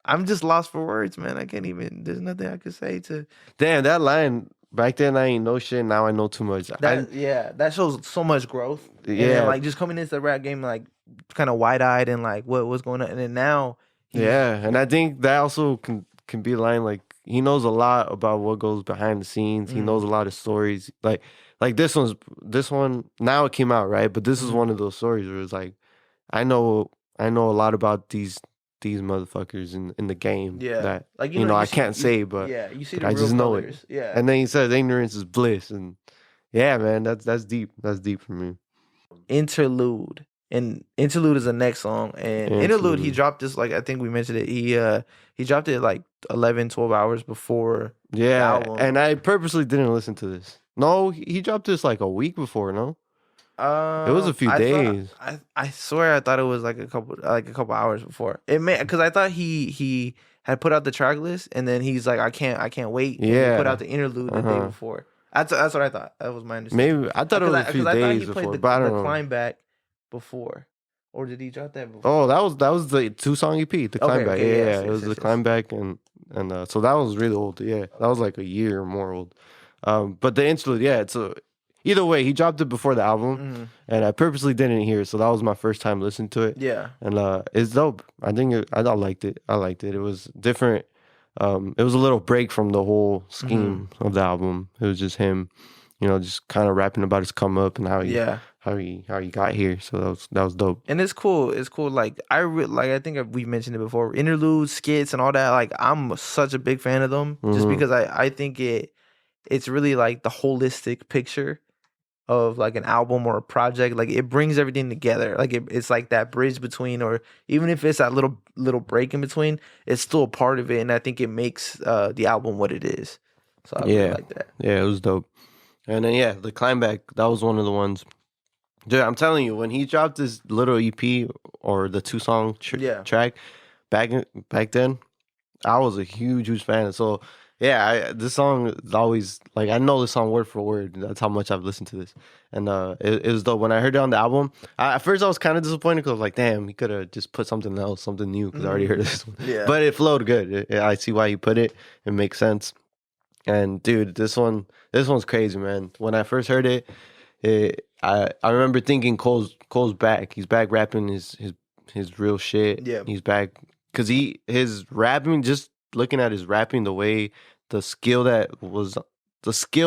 I'm just lost for words, man. I can't even, there's nothing I could say to. Damn, that line, back then I ain't know shit, now I know too much. That shows so much growth. Yeah. And then, like, just coming into the rap game, like, kind of wide-eyed and, like, what's going on. And then now. And I think that also can be a line, like, he knows a lot about what goes behind the scenes. He knows a lot of stories. Like this one, now it came out, right? But this is one of those stories where it's like, I know a lot about these motherfuckers in the game. Yeah. That, like, I can't say, but you see but I just know it. Yeah. And then he says ignorance is bliss. And yeah, man, that's deep. That's deep for me. Interlude. And Interlude is the next song. And Interlude, he dropped this, like, I think we mentioned it. He dropped it like 11, 12 hours before the album. And I purposely didn't listen to this. No, he dropped this like a week before, no? It was a few days. I swear I thought it was like a couple hours before. It may because I thought he had put out the track list and then he's like I can't wait. And he put out the interlude the day before. That's what I thought. That was my understanding. Maybe I thought it was a few days before, but I don't know. Climb Back before, or did he drop that before? Oh, that was the 2-song EP, the Climb Back. Yeah, it was the Climb Back and so that was really old. Yeah, that was like a year or more old. But the interlude, yeah. So either way, he dropped it before the album, and I purposely didn't hear it, so that was my first time listening to it. Yeah, and it's dope. I think I liked it. I liked it. It was different. It was a little break from the whole scheme of the album. It was just him, just kind of rapping about his come up and how he got here. So that was dope. And it's cool. It's cool. Like I think we mentioned it before. Interludes, skits, and all that. Like I'm such a big fan of them, just because I think it's really like the holistic picture of like an album or a project. Like it brings everything together. Like it's like that bridge between, or even if it's that little break in between, it's still a part of it. And I think it makes the album what it is. So I really like that. Yeah, it was dope. And then the Climb Back, that was one of the ones. Dude, I'm telling you, when he dropped this little EP or the 2-song track back then, I was a huge fan. So yeah, this song is always like I know this song word for word. That's how much I've listened to this, and it was dope. When I heard it on the album, at first I was kind of disappointed because I was like, "Damn, he could have just put something else, something new." Because I already heard this one, but it flowed good. I see why he put it. It makes sense. And dude, this one's crazy, man. When I first heard it, I remember thinking Cole's back. He's back rapping his real shit. Yeah, he's back because his rapping. Just looking at his rapping, the skill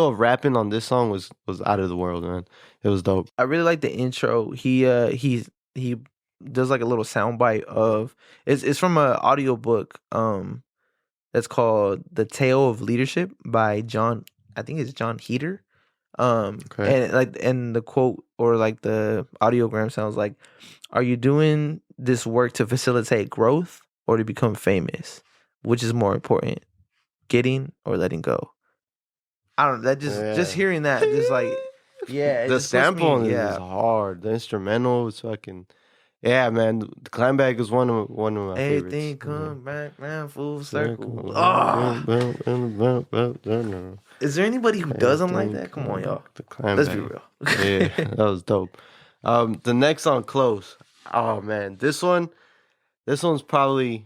of rapping on this song was out of the world, man. It was dope. I really like the intro. He does like a little soundbite of it's from an audiobook that's called The Tale of Leadership by John. I think it's John Heater. And the quote or like the audiogram sounds like, "Are you doing this work to facilitate growth or to become famous? Which is more important? Getting or letting go?" I don't know. That just hearing that, just like the sample is hard. The instrumental is fucking man. The Climb Back is one of my favorites. Everything come back round full circle. Is there anybody who doesn't like that? Come on, y'all. Let's be real. Yeah, that was dope. The next song, Close. Oh man, this one's probably.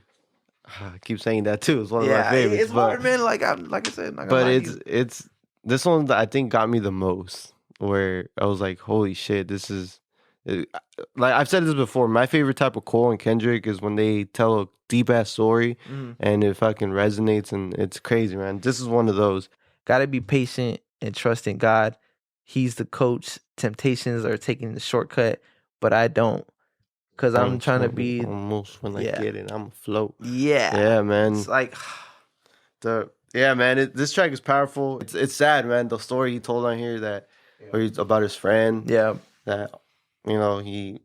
I keep saying that too. It's one of my favorites. It's hard, man. Like I said, but it's this one that I think got me the most. Where I was like, "Holy shit, this is." Like I've said this before. My favorite type of Cole and Kendrick is when they tell a deep ass story and it fucking resonates and it's crazy, man. This is one of those. Gotta be patient and trust in God. He's the coach. Temptations are taking the shortcut, but I don't. Because I'm trying to be almost when I get it, I'm afloat. Yeah, man. It's like man. This track is powerful. It's sad, man. The story he told on here about his friend. Yeah, that he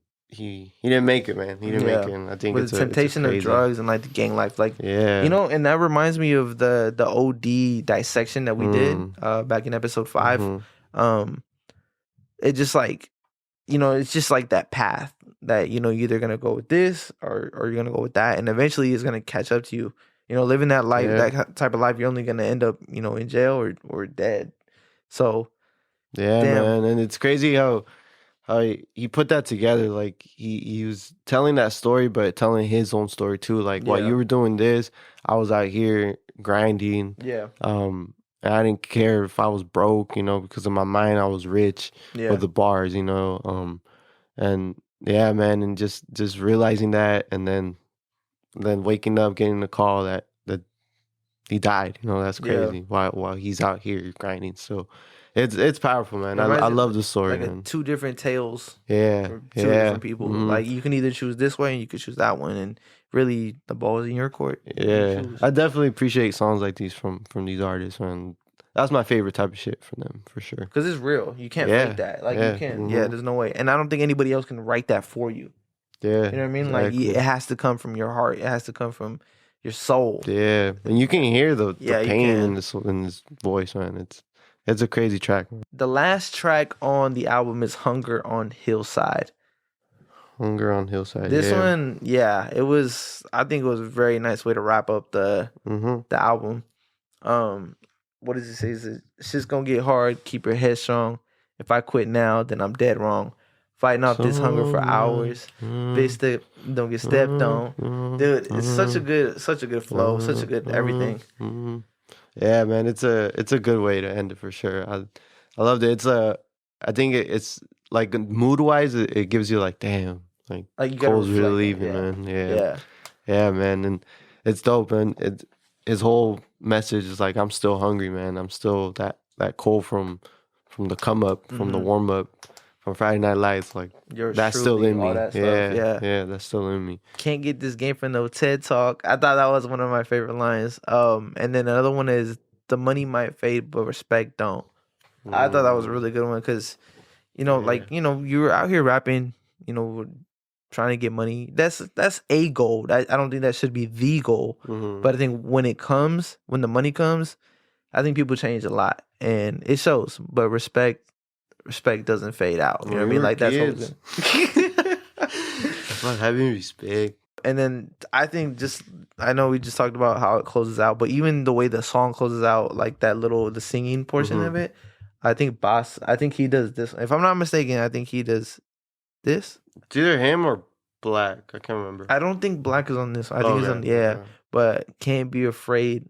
didn't make it, man. He didn't make it. And I think with the temptation of drugs and like the gang life, like and that reminds me of the OD dissection that we did back in episode 5. It just like it's just like that path that you're either gonna go with this or you're gonna go with that, and eventually it's gonna catch up to you. Living that life, that type of life, you're only gonna end up in jail or dead. So man, and it's crazy how he put that together. Like he was telling that story, but telling his own story too. Like while you were doing this, I was out here grinding. Yeah. And I didn't care if I was broke, because in my mind I was rich with the bars, and man, and just realizing that, and then waking up, getting the call that he died. That's crazy. While he's out here grinding, so it's powerful, man. I love the story, like man. Two different tales. Two different people. Like you can either choose this way and you could choose that one, and really the ball is in your court. I definitely appreciate songs like these from these artists, man. That's my favorite type of shit from them, for sure. Because it's real. You can't fake that. Like you can't. There's no way. And I don't think anybody else can write that for you. Yeah. You know what I mean? Exactly. Like it has to come from your heart. It has to come from your soul. Yeah. And you can hear the pain in this voice, man. It's a crazy track. The last track on the album is Hunger on Hillside. Hunger on Hillside. This one, it was. I think it was a very nice way to wrap up the album. What does it say? It's just gonna get hard. Keep your head strong. If I quit now, then I'm dead wrong. Fighting off this hunger for hours. Big step, don't get stepped on. Dude, it's such a good flow, such a good everything. Yeah, man, it's a good way to end it for sure. I loved it. I think it's like mood wise, it gives you like, damn, like Cole's really leaving, man. Yeah, man, and it's dope, man. His whole message is like, I'm still hungry, man. I'm still that Cole from the come up, from the warm up, from Friday Night Lights. Like that's still in me. Yeah, that's still in me. Can't get this game for no TED Talk. I thought that was one of my favorite lines. And then another one is, the money might fade, but respect don't. I thought that was a really good one because, you're out here rapping, trying to get money. That's a goal. I don't think that should be the goal. But I think when the money comes, I think people change a lot, and it shows. But respect doesn't fade out. You know what I mean? Like that's about having respect. And then I think I know we just talked about how it closes out, but even the way the song closes out, like the singing portion of it, I think he does this. If I'm not mistaken, I think he does this. It's either him or Black. I can't remember. I don't think Black is on this. I think he's on, but Can't Be Afraid.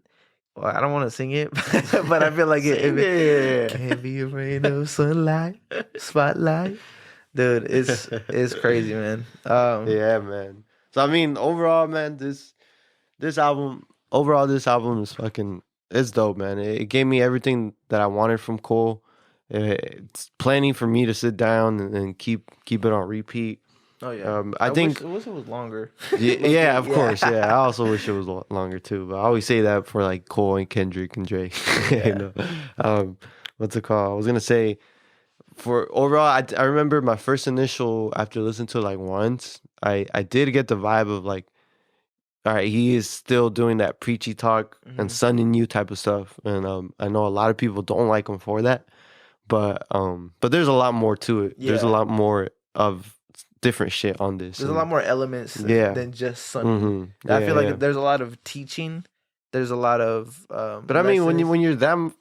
Well, I don't want to sing it, but I feel like it. Can't be afraid of sunlight, spotlight. Dude, it's crazy, man. Yeah, man. So I mean, overall, man, this album is fucking, it's dope, man. It gave me everything that I wanted from Cole. It's plenty for me to sit down and keep it on repeat. Oh yeah, I think wish it was longer. Yeah, of course. Yeah, I also wish it was longer too. But I always say that for like Cole and Kendrick and Drake. What's it called? I was gonna say, for overall, I remember my first initial, after listening to it like once, I did get the vibe of like, all right, he is still doing that preachy talk and sunning you type of stuff, and I know a lot of people don't like him for that, but there's a lot more to it. Yeah. There's a lot more of different shit on this. There's a lot more elements than just sunning. I feel like there's a lot of teaching. There's a lot of but I mean, when you're that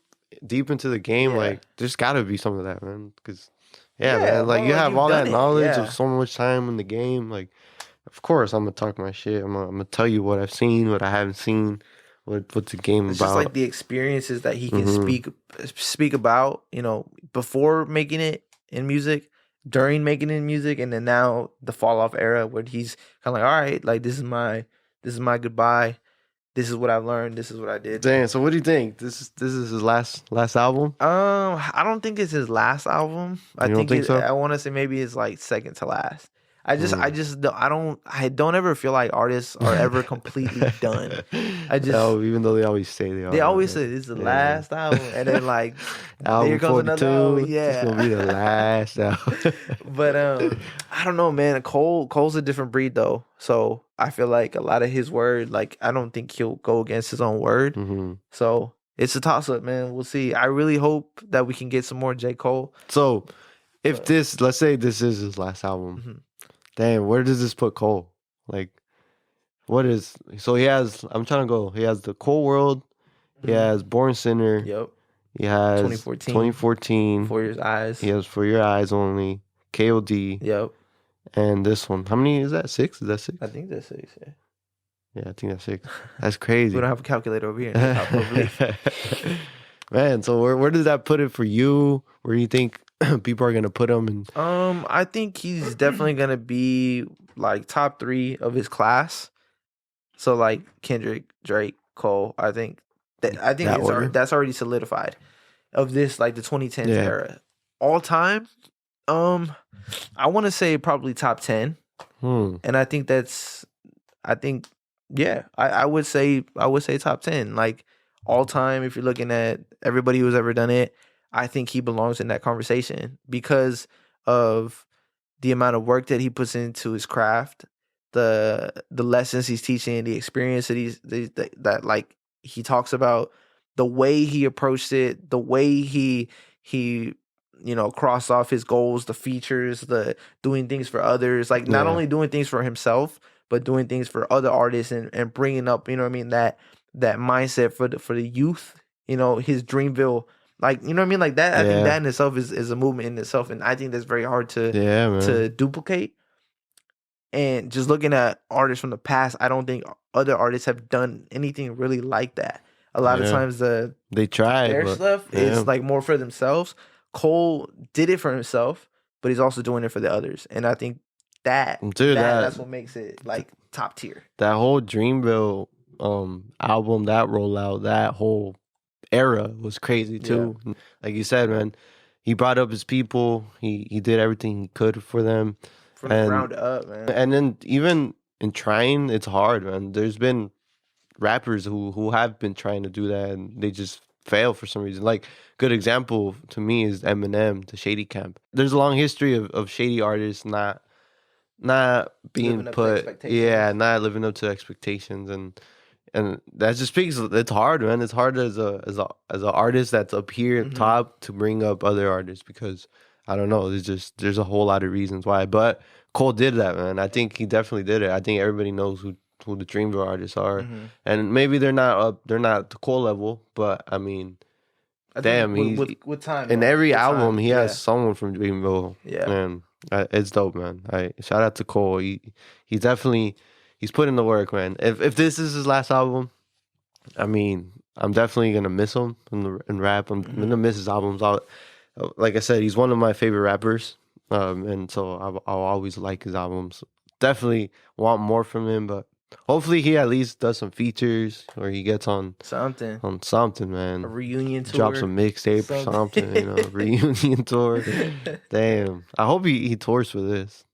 deep into the game, like there's got to be some of that, man. Because man, like you have all that knowledge of so much time in the game. Like, of course, I'm gonna talk my shit. I'm gonna tell you what I've seen, what I haven't seen, what's the game it's about. Just like the experiences that he can speak about. Before making it in music, during making it in music, and then now the fall off era where he's kind of like, all right, like this is my goodbye. This is what I've learned. This is what I did. Damn. So what do you think? This is his last album? I don't think it's his last album. I think so? I want to say maybe it's like second to last. I don't ever feel like artists are ever completely done. Even though they always say they are. They always say this is the last album, and then like here comes another album. Yeah, it's gonna be the last album. But I don't know, man. Cole's a different breed though, so I feel like a lot of his word, like I don't think he'll go against his own word. So it's a toss up, man. We'll see. I really hope that we can get some more J. Cole. So if let's say this is his last album. Damn, where does this put Cole? Like, what is... So he has... I'm trying to go. He has the Cole World. He has Born Sinner. Yep. He has 2014. For Your Eyes. He has For Your Eyes Only. KOD. Yep. And this one. How many is that? 6? Is that 6? I think that's 6, yeah. Yeah, I think that's 6. That's crazy. We don't have a calculator over here. Man, so where does that put it for you? Where do you think people are gonna put him in? I think he's definitely gonna be like top 3 of his class. So like Kendrick, Drake, Cole. I think that's already solidified. Of this, like the 2010s era, all time. I want to say probably top 10, and I think I would say top 10, like all time. If you're looking at everybody who's ever done it, I think he belongs in that conversation because of the amount of work that he puts into his craft, the lessons he's teaching, the experience that that like he talks about, the way he approached it, the way he crossed off his goals, the features, the doing things for others, like not only doing things for himself, but doing things for other artists and bringing up, you know what I mean, that mindset for the youth, his Dreamville, like, you know what I mean, like that. I think that in itself is a movement in itself, and I think that's very hard to duplicate. And just looking at artists from the past, I don't think other artists have done anything really like that. A lot of times they try their stuff is like more for themselves. Cole did it for himself, but he's also doing it for the others. And I think that's what makes it like top tier. That whole Dreamville album, that rollout, that whole era was crazy too. Yeah. Like you said, man, he brought up his people. He did everything he could for them. From the ground up, man. And then even in trying, it's hard, man. There's been rappers who have been trying to do that and they just fail for some reason. Like, good example to me is Eminem, the Shady Camp. There's a long history of shady artists not being put, not living up to expectations, and that just speaks. It's hard, man. It's hard as an artist that's up here at top to bring up other artists because I don't know. There's a whole lot of reasons why, but Cole did that, man. I think he definitely did it. I think everybody knows who the Dreamville artists are, and maybe they're not at the Cole level, but I mean, with time in every album he has someone from Dreamville. Yeah, man, it's dope, man. Shout out to Cole. He definitely he's put in the work, man. If this is his last album, I mean, I'm definitely gonna miss him in rap. I'm gonna miss his albums. Like I said, he's one of my favorite rappers, and so I'll always like his albums. Definitely want more from him, but hopefully he at least does some features or he gets on something, man. A reunion tour. Drop some mixtape or something, reunion tour. Damn. I hope he tours for this.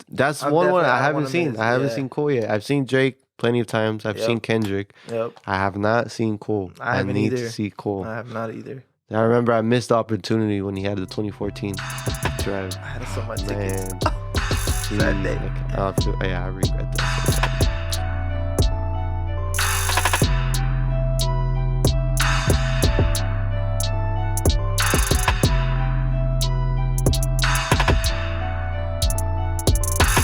That's one I haven't seen. I haven't seen Cole yet. I've seen Drake plenty of times. I've seen Kendrick. Yep. I have not seen Cole. I need to see Cole. I have not either. I remember I missed the opportunity when he had the 2014 drive. I had to sell my tickets. That day. I regret that.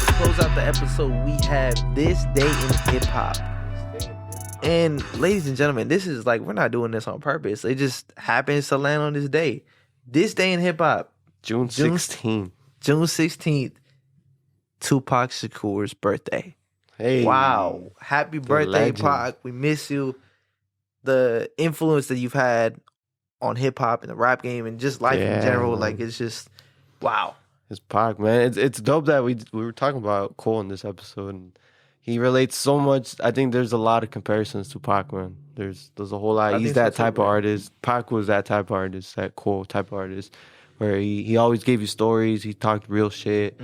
To close out the episode, we have This Day in Hip Hop. And ladies and gentlemen, this is like, we're not doing this on purpose. It just happens to land on this day. This day in hip hop. June 16th. June 16th. Tupac Shakur's birthday. Hey. Wow. Happy birthday, Pac. We miss you. The influence that you've had on hip hop and the rap game and just life in general, man. Like, it's just, wow. It's Pac, man. It's dope that we were talking about Cole in this episode, and he relates so much. I think there's a lot of comparisons to Pac, man. There's a whole lot. He's that type of artist. Pac was that type of artist, that Cole type of artist, where he always gave you stories. He talked real shit.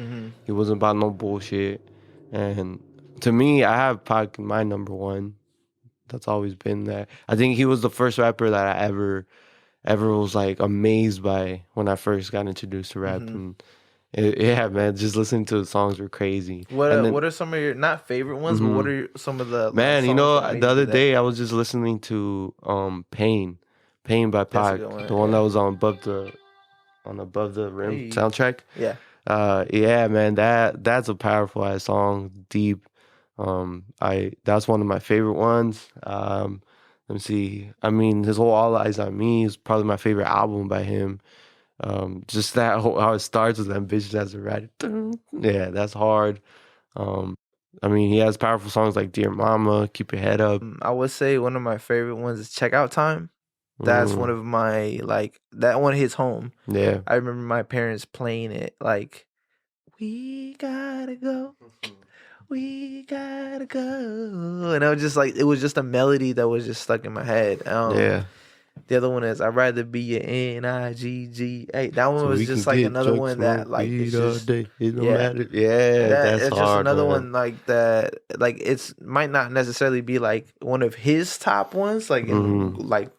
He wasn't about no bullshit. And to me, I have Pac in my number one. That's always been that. I think he was the first rapper that I ever was like amazed by when I first got introduced to rap. And man, just listening to the songs were crazy. What are some of your, not favorite ones, but what are some of the man? You know, the other day I was just listening to Pain by Pac, the one that was on Above the Rim soundtrack. Yeah, man, that's a powerful ass song, deep. That's one of my favorite ones. Let me see. I mean, his whole All Eyes on Me is probably my favorite album by him. Just that how it starts with Ambitious as a rat. Yeah, that's hard. I mean, he has powerful songs like Dear Mama, Keep Your Head Up. I would say one of my favorite ones is Checkout Time. That's one of my, like, that one hits home. Yeah. I remember my parents playing it like, we gotta go. We gotta go. And I was just like, it was just a melody that was just stuck in my head. Yeah. The other one is I'd rather be your N-I-G-G-A. That one was just like another one that like it's just, that's it's hard, just another man. one like that. Like it's might not necessarily be like one of his top ones, like in, like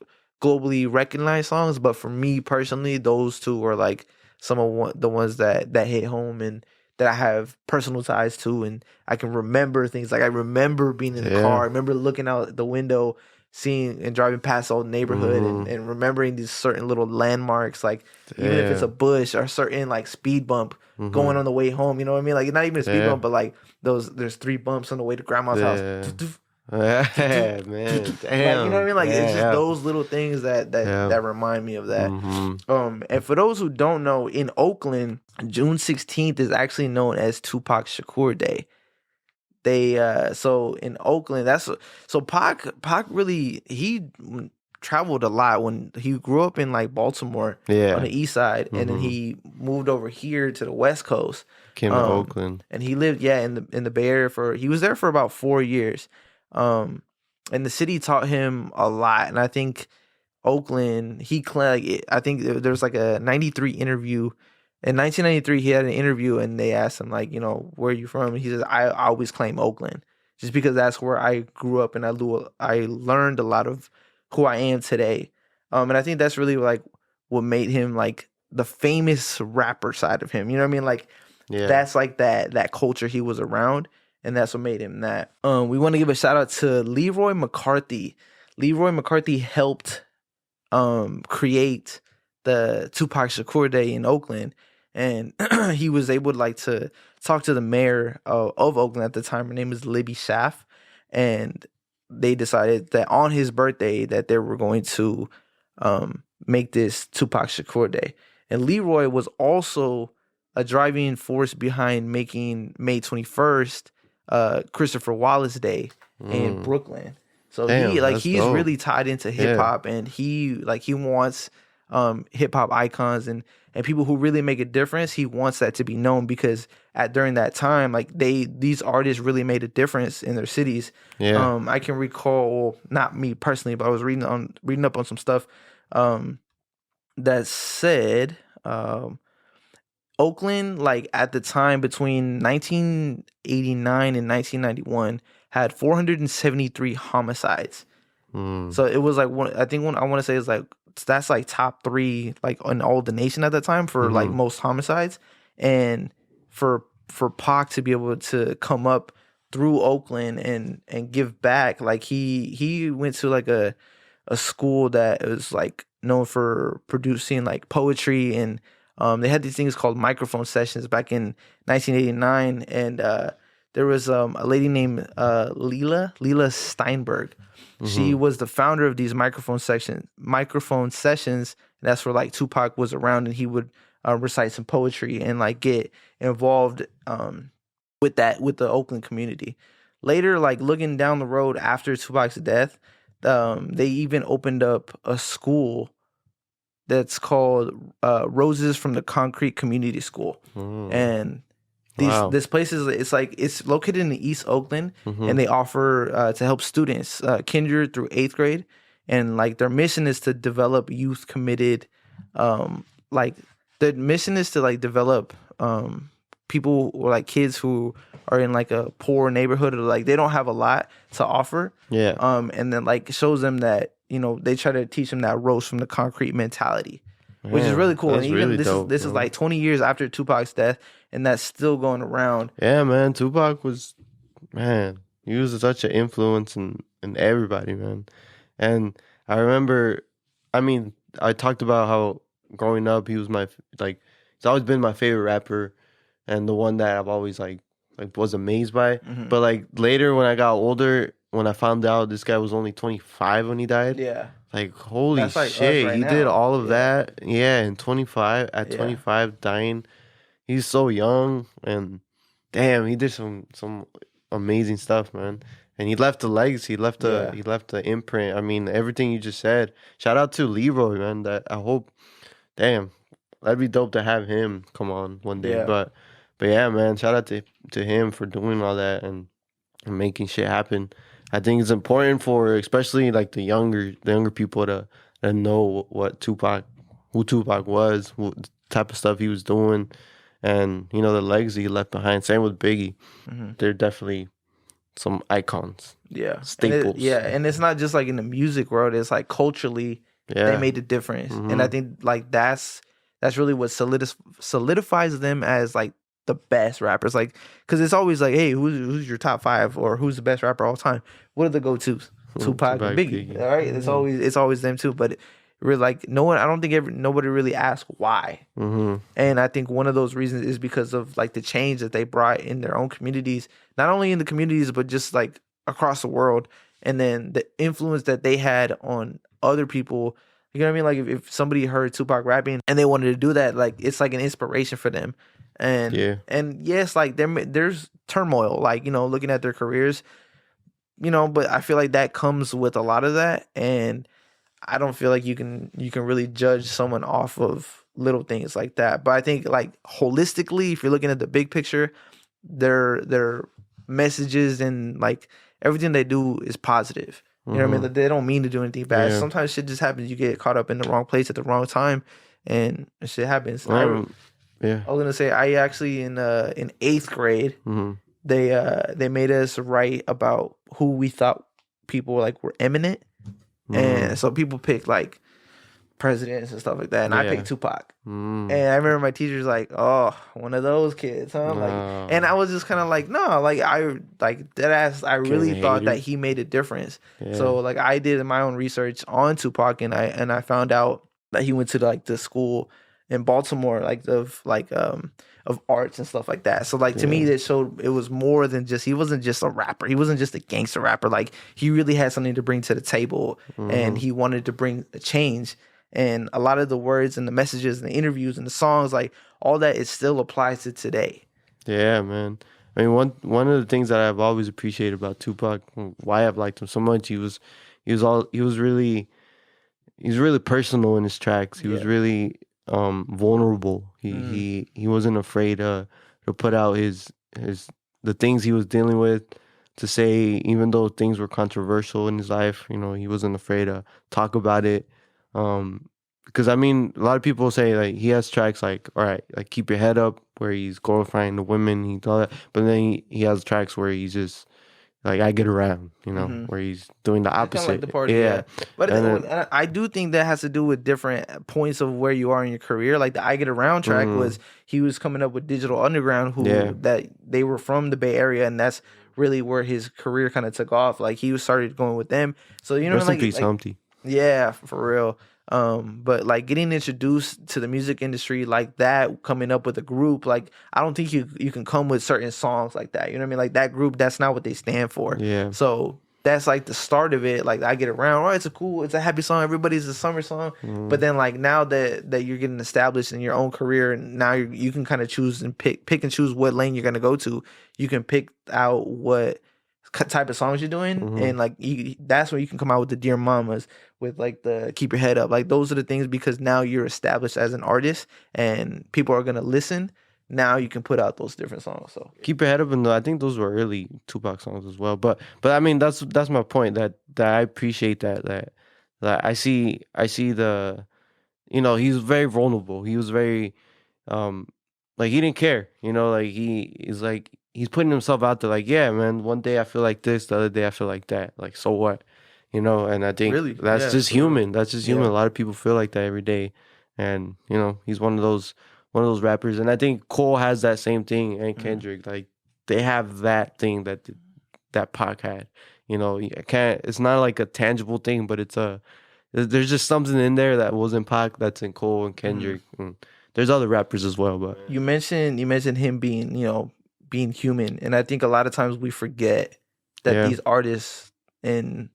globally recognized songs, but for me personally, those two were like some of the ones that hit home and that I have personal ties to, and I can remember things. Like I remember being in the car, I remember looking out the window, seeing and driving past old neighborhood and remembering these certain little landmarks, like even if it's a bush or certain like speed bump going on the way home, you know what I mean? Like not even a speed bump, but like there's 3 bumps on the way to grandma's house. Yeah, man. Damn. Like, you know what I mean? Like it's just those little things that remind me of that. And for those who don't know, in Oakland, June 16th is actually known as Tupac Shakur Day. They so in Oakland, Pac really, he traveled a lot when he grew up in like Baltimore on the east side, and then he moved over here to the West Coast. Came to Oakland, and he lived in the Bay Area he was there for about 4 years. And the city taught him a lot, and I think Oakland, I think there's like a 93 interview. In 1993, he had an interview, and they asked him, like, you know, where are you from? And he says, I always claim Oakland, just because that's where I grew up, and I learned a lot of who I am today. And I think that's really like what made him like the famous rapper side of him. You know what I mean? Like that's like that culture he was around, and that's what made him that. We want to give a shout out to Leroy McCarthy. Leroy McCarthy helped create the Tupac Shakur Day in Oakland. And he was able to talk to the mayor of Oakland at the time. Her name is Libby Schaff. And they decided that on his birthday that they were going to make this Tupac Shakur Day. And Leroy was also a driving force behind making May 21st Christopher Wallace Day in Brooklyn. So he's dope. Really tied into hip hop, and he wants hip hop icons and people who really make a difference. He wants that to be known, because during that time, like these artists really made a difference in their cities. I can recall, not me personally, but I was reading up on some stuff that said Oakland, like at the time between 1989 and 1991, had 473 homicides. So it was like I want to say it's like, that's like top 3 like in all the nation at that time for like most homicides. And for Pac to be able to come up through Oakland and give back, like he went to like a school that was like known for producing like poetry, and they had these things called microphone sessions back in 1989, and there was a lady named Leila Steinberg. She was the founder of these microphone sessions, and that's where like Tupac was around, and he would recite some poetry and like get involved with the Oakland community. Later, like looking down the road after Tupac's death, they even opened up a school that's called Roses from the Concrete Community School, and this place it's located in the East Oakland, and they offer to help students kinder through 8th grade, and like their mission is to develop youth committed, like the mission is to like develop people or like kids who are in like a poor neighborhood, or like they don't have a lot to offer. And then like shows them that, you know, they try to teach them that rose from the concrete mentality. Which is really cool. And even really this is like 20 years after Tupac's death, and that's still going around. Yeah, man. Tupac was, he was such an influence in everybody, man. And I remember, I talked about how growing up, he was he's always been my favorite rapper, and the one that I've always like was amazed by. But like later when I got older, when I found out this guy was only 25 when he died. Like, holy shit, he did all of that. Yeah, in 25, at 25, dying. He's so young, and damn, he did some amazing stuff, man. And he left a legacy, he left a imprint. I mean, everything you just said. Shout out to Leroy, man. That I hope, damn, that'd be dope to have him come on one day. Yeah. But yeah, man, shout out to him for doing all that and making shit happen. I think it's important for especially like the younger people to know who Tupac was, what type of stuff he was doing, and you know the legacy he left behind. Same with Biggie. They're definitely some icons. Staples. And it's not just like in the music world. It's like culturally, they made a difference, and I think like that's really what solidifies them as like the best rappers. Like, because it's always like, hey, who's your top 5 or who's the best rapper all time? What are the go-tos? Tupac and Biggie. All right, it's always them too. But really, like no one, I don't think nobody really asked why. And I think one of those reasons is because of like the change that they brought in their own communities, not only in the communities but just like across the world. And then the influence that they had on other people. You know what I mean? Like if somebody heard Tupac rapping and they wanted to do that, like it's like an inspiration for them. And yes, like there's turmoil, like, you know, looking at their careers, you know, but I feel like that comes with a lot of that. And I don't feel like you can really judge someone off of little things like that. But I think like holistically, if you're looking at the big picture, their messages and like everything they do is positive. You know what I mean? Like, they don't mean to do anything bad. Sometimes shit just happens. You get caught up in the wrong place at the wrong time, and shit happens. I was gonna say, I actually in 8th grade, they made us write about who we thought people like were eminent, and so people picked like presidents and stuff like that, and I picked Tupac. And I remember my teacher's like, "Oh, one of those kids, huh?" Like, and I was just kind of like, "No, like I like that ass." I really thought that he made a difference. So like I did my own research on Tupac, and I found out that he went to like the school in Baltimore, like of arts and stuff like that. So like to me, that showed it was more than just, he wasn't just a rapper. He wasn't just a gangster rapper. Like he really had something to bring to the table, and he wanted to bring a change. And a lot of the words and the messages and the interviews and the songs, like all that, it still applies to today. Yeah, man. I mean, one of the things that I've always appreciated about Tupac, why I've liked him so much, he was really personal in his tracks. He was really vulnerable. He wasn't afraid to put out the things he was dealing with, to say, even though things were controversial in his life, you know, he wasn't afraid to talk about it. Because I mean, a lot of people say like he has tracks like, all right, like Keep Your Head Up, where he's glorifying the women, he all that, but then he has tracks where he's just like, I Get Around, you know, where he's doing the opposite. Like the party, But I do think that has to do with different points of where you are in your career. Like the I Get Around track was, he was coming up with Digital Underground, that they were from the Bay Area, and that's really where his career kind of took off. Like he started going with them. So you know, rest in peace, Humpty. Yeah, for real. But like getting introduced to the music industry like that, coming up with a group, like I don't think you can come with certain songs like that. You know what I mean? Like that group, that's not what they stand for. Yeah. So that's like the start of it. Like I Get Around, right? It's a happy song. Everybody's a summer song. But then like now that you're getting established in your own career, and now you can kind of choose and pick and choose what lane you're gonna go to. You can pick out what type of songs you're doing, and like that's where you can come out with the Dear Mamas, with like the Keep Your Head Up. Like those are the things, because now you're established as an artist and people are gonna listen. Now you can put out those different songs. So Keep Your Head Up, and I think those were early Tupac songs as well. But I mean, that's my point, that I appreciate that I see the, you know, he's very vulnerable. He was very like he didn't care, you know, like he's like, he's putting himself out there like, yeah, man, one day I feel like this, the other day I feel like that. Like, so what? You know, and I think that's just human. That's just human. A lot of people feel like that every day. And, you know, he's one of those rappers. And I think Cole has that same thing, and Kendrick. Like, they have that thing that Pac had. You know, it's not like a tangible thing, but there's just something in there that wasn't Pac that's in Cole and Kendrick. And there's other rappers as well, but you mentioned him being, you know, being human, and I think a lot of times we forget that these artists and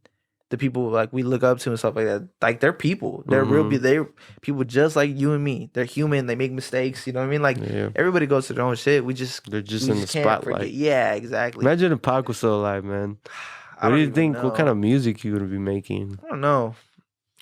the people like we look up to and stuff like that, like they're people. They're they're people just like you and me. They're human. They make mistakes. You know what I mean? Like everybody goes through their own shit. They're just in the spotlight. Yeah, exactly. Imagine if Pac was still alive, man. What do you think? What kind of music he would be making? I don't know.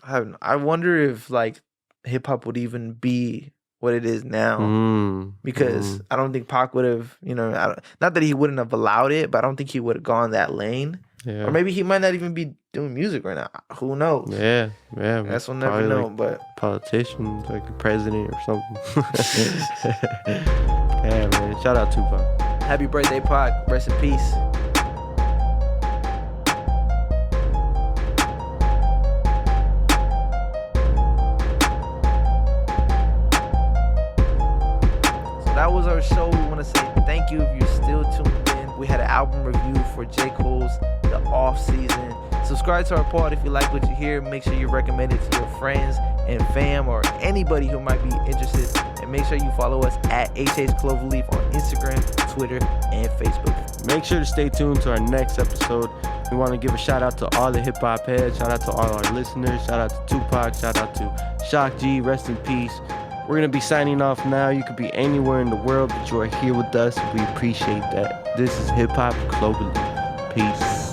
I wonder if like hip hop would even be what it is now, because I don't think Pac would have, you know, not that he wouldn't have allowed it, but I don't think he would have gone that lane. Or maybe he might not even be doing music right now. Who knows? Yeah. That's we'll never know. Like but politician, like a president or something. Yeah, man. Shout out Tupac. Happy birthday, Pac. Rest in peace. That was our show. We want to say thank you if you're still tuned in. We had an album review for J. Cole's The off season. Subscribe to our pod if you like what you hear. Make sure you recommend it to your friends and fam or anybody who might be interested. And make sure you follow us at HH Cloverleaf on Instagram, Twitter, and Facebook. Make sure to stay tuned to our next episode. We want to give a shout out to all the hip hop heads. Shout out to all our listeners. Shout out to Tupac. Shout out to Shock G. Rest in peace. We're going to be signing off now. You could be anywhere in the world, but you are here with us. We appreciate that. This is Hip Hop Cloverleaf. Peace.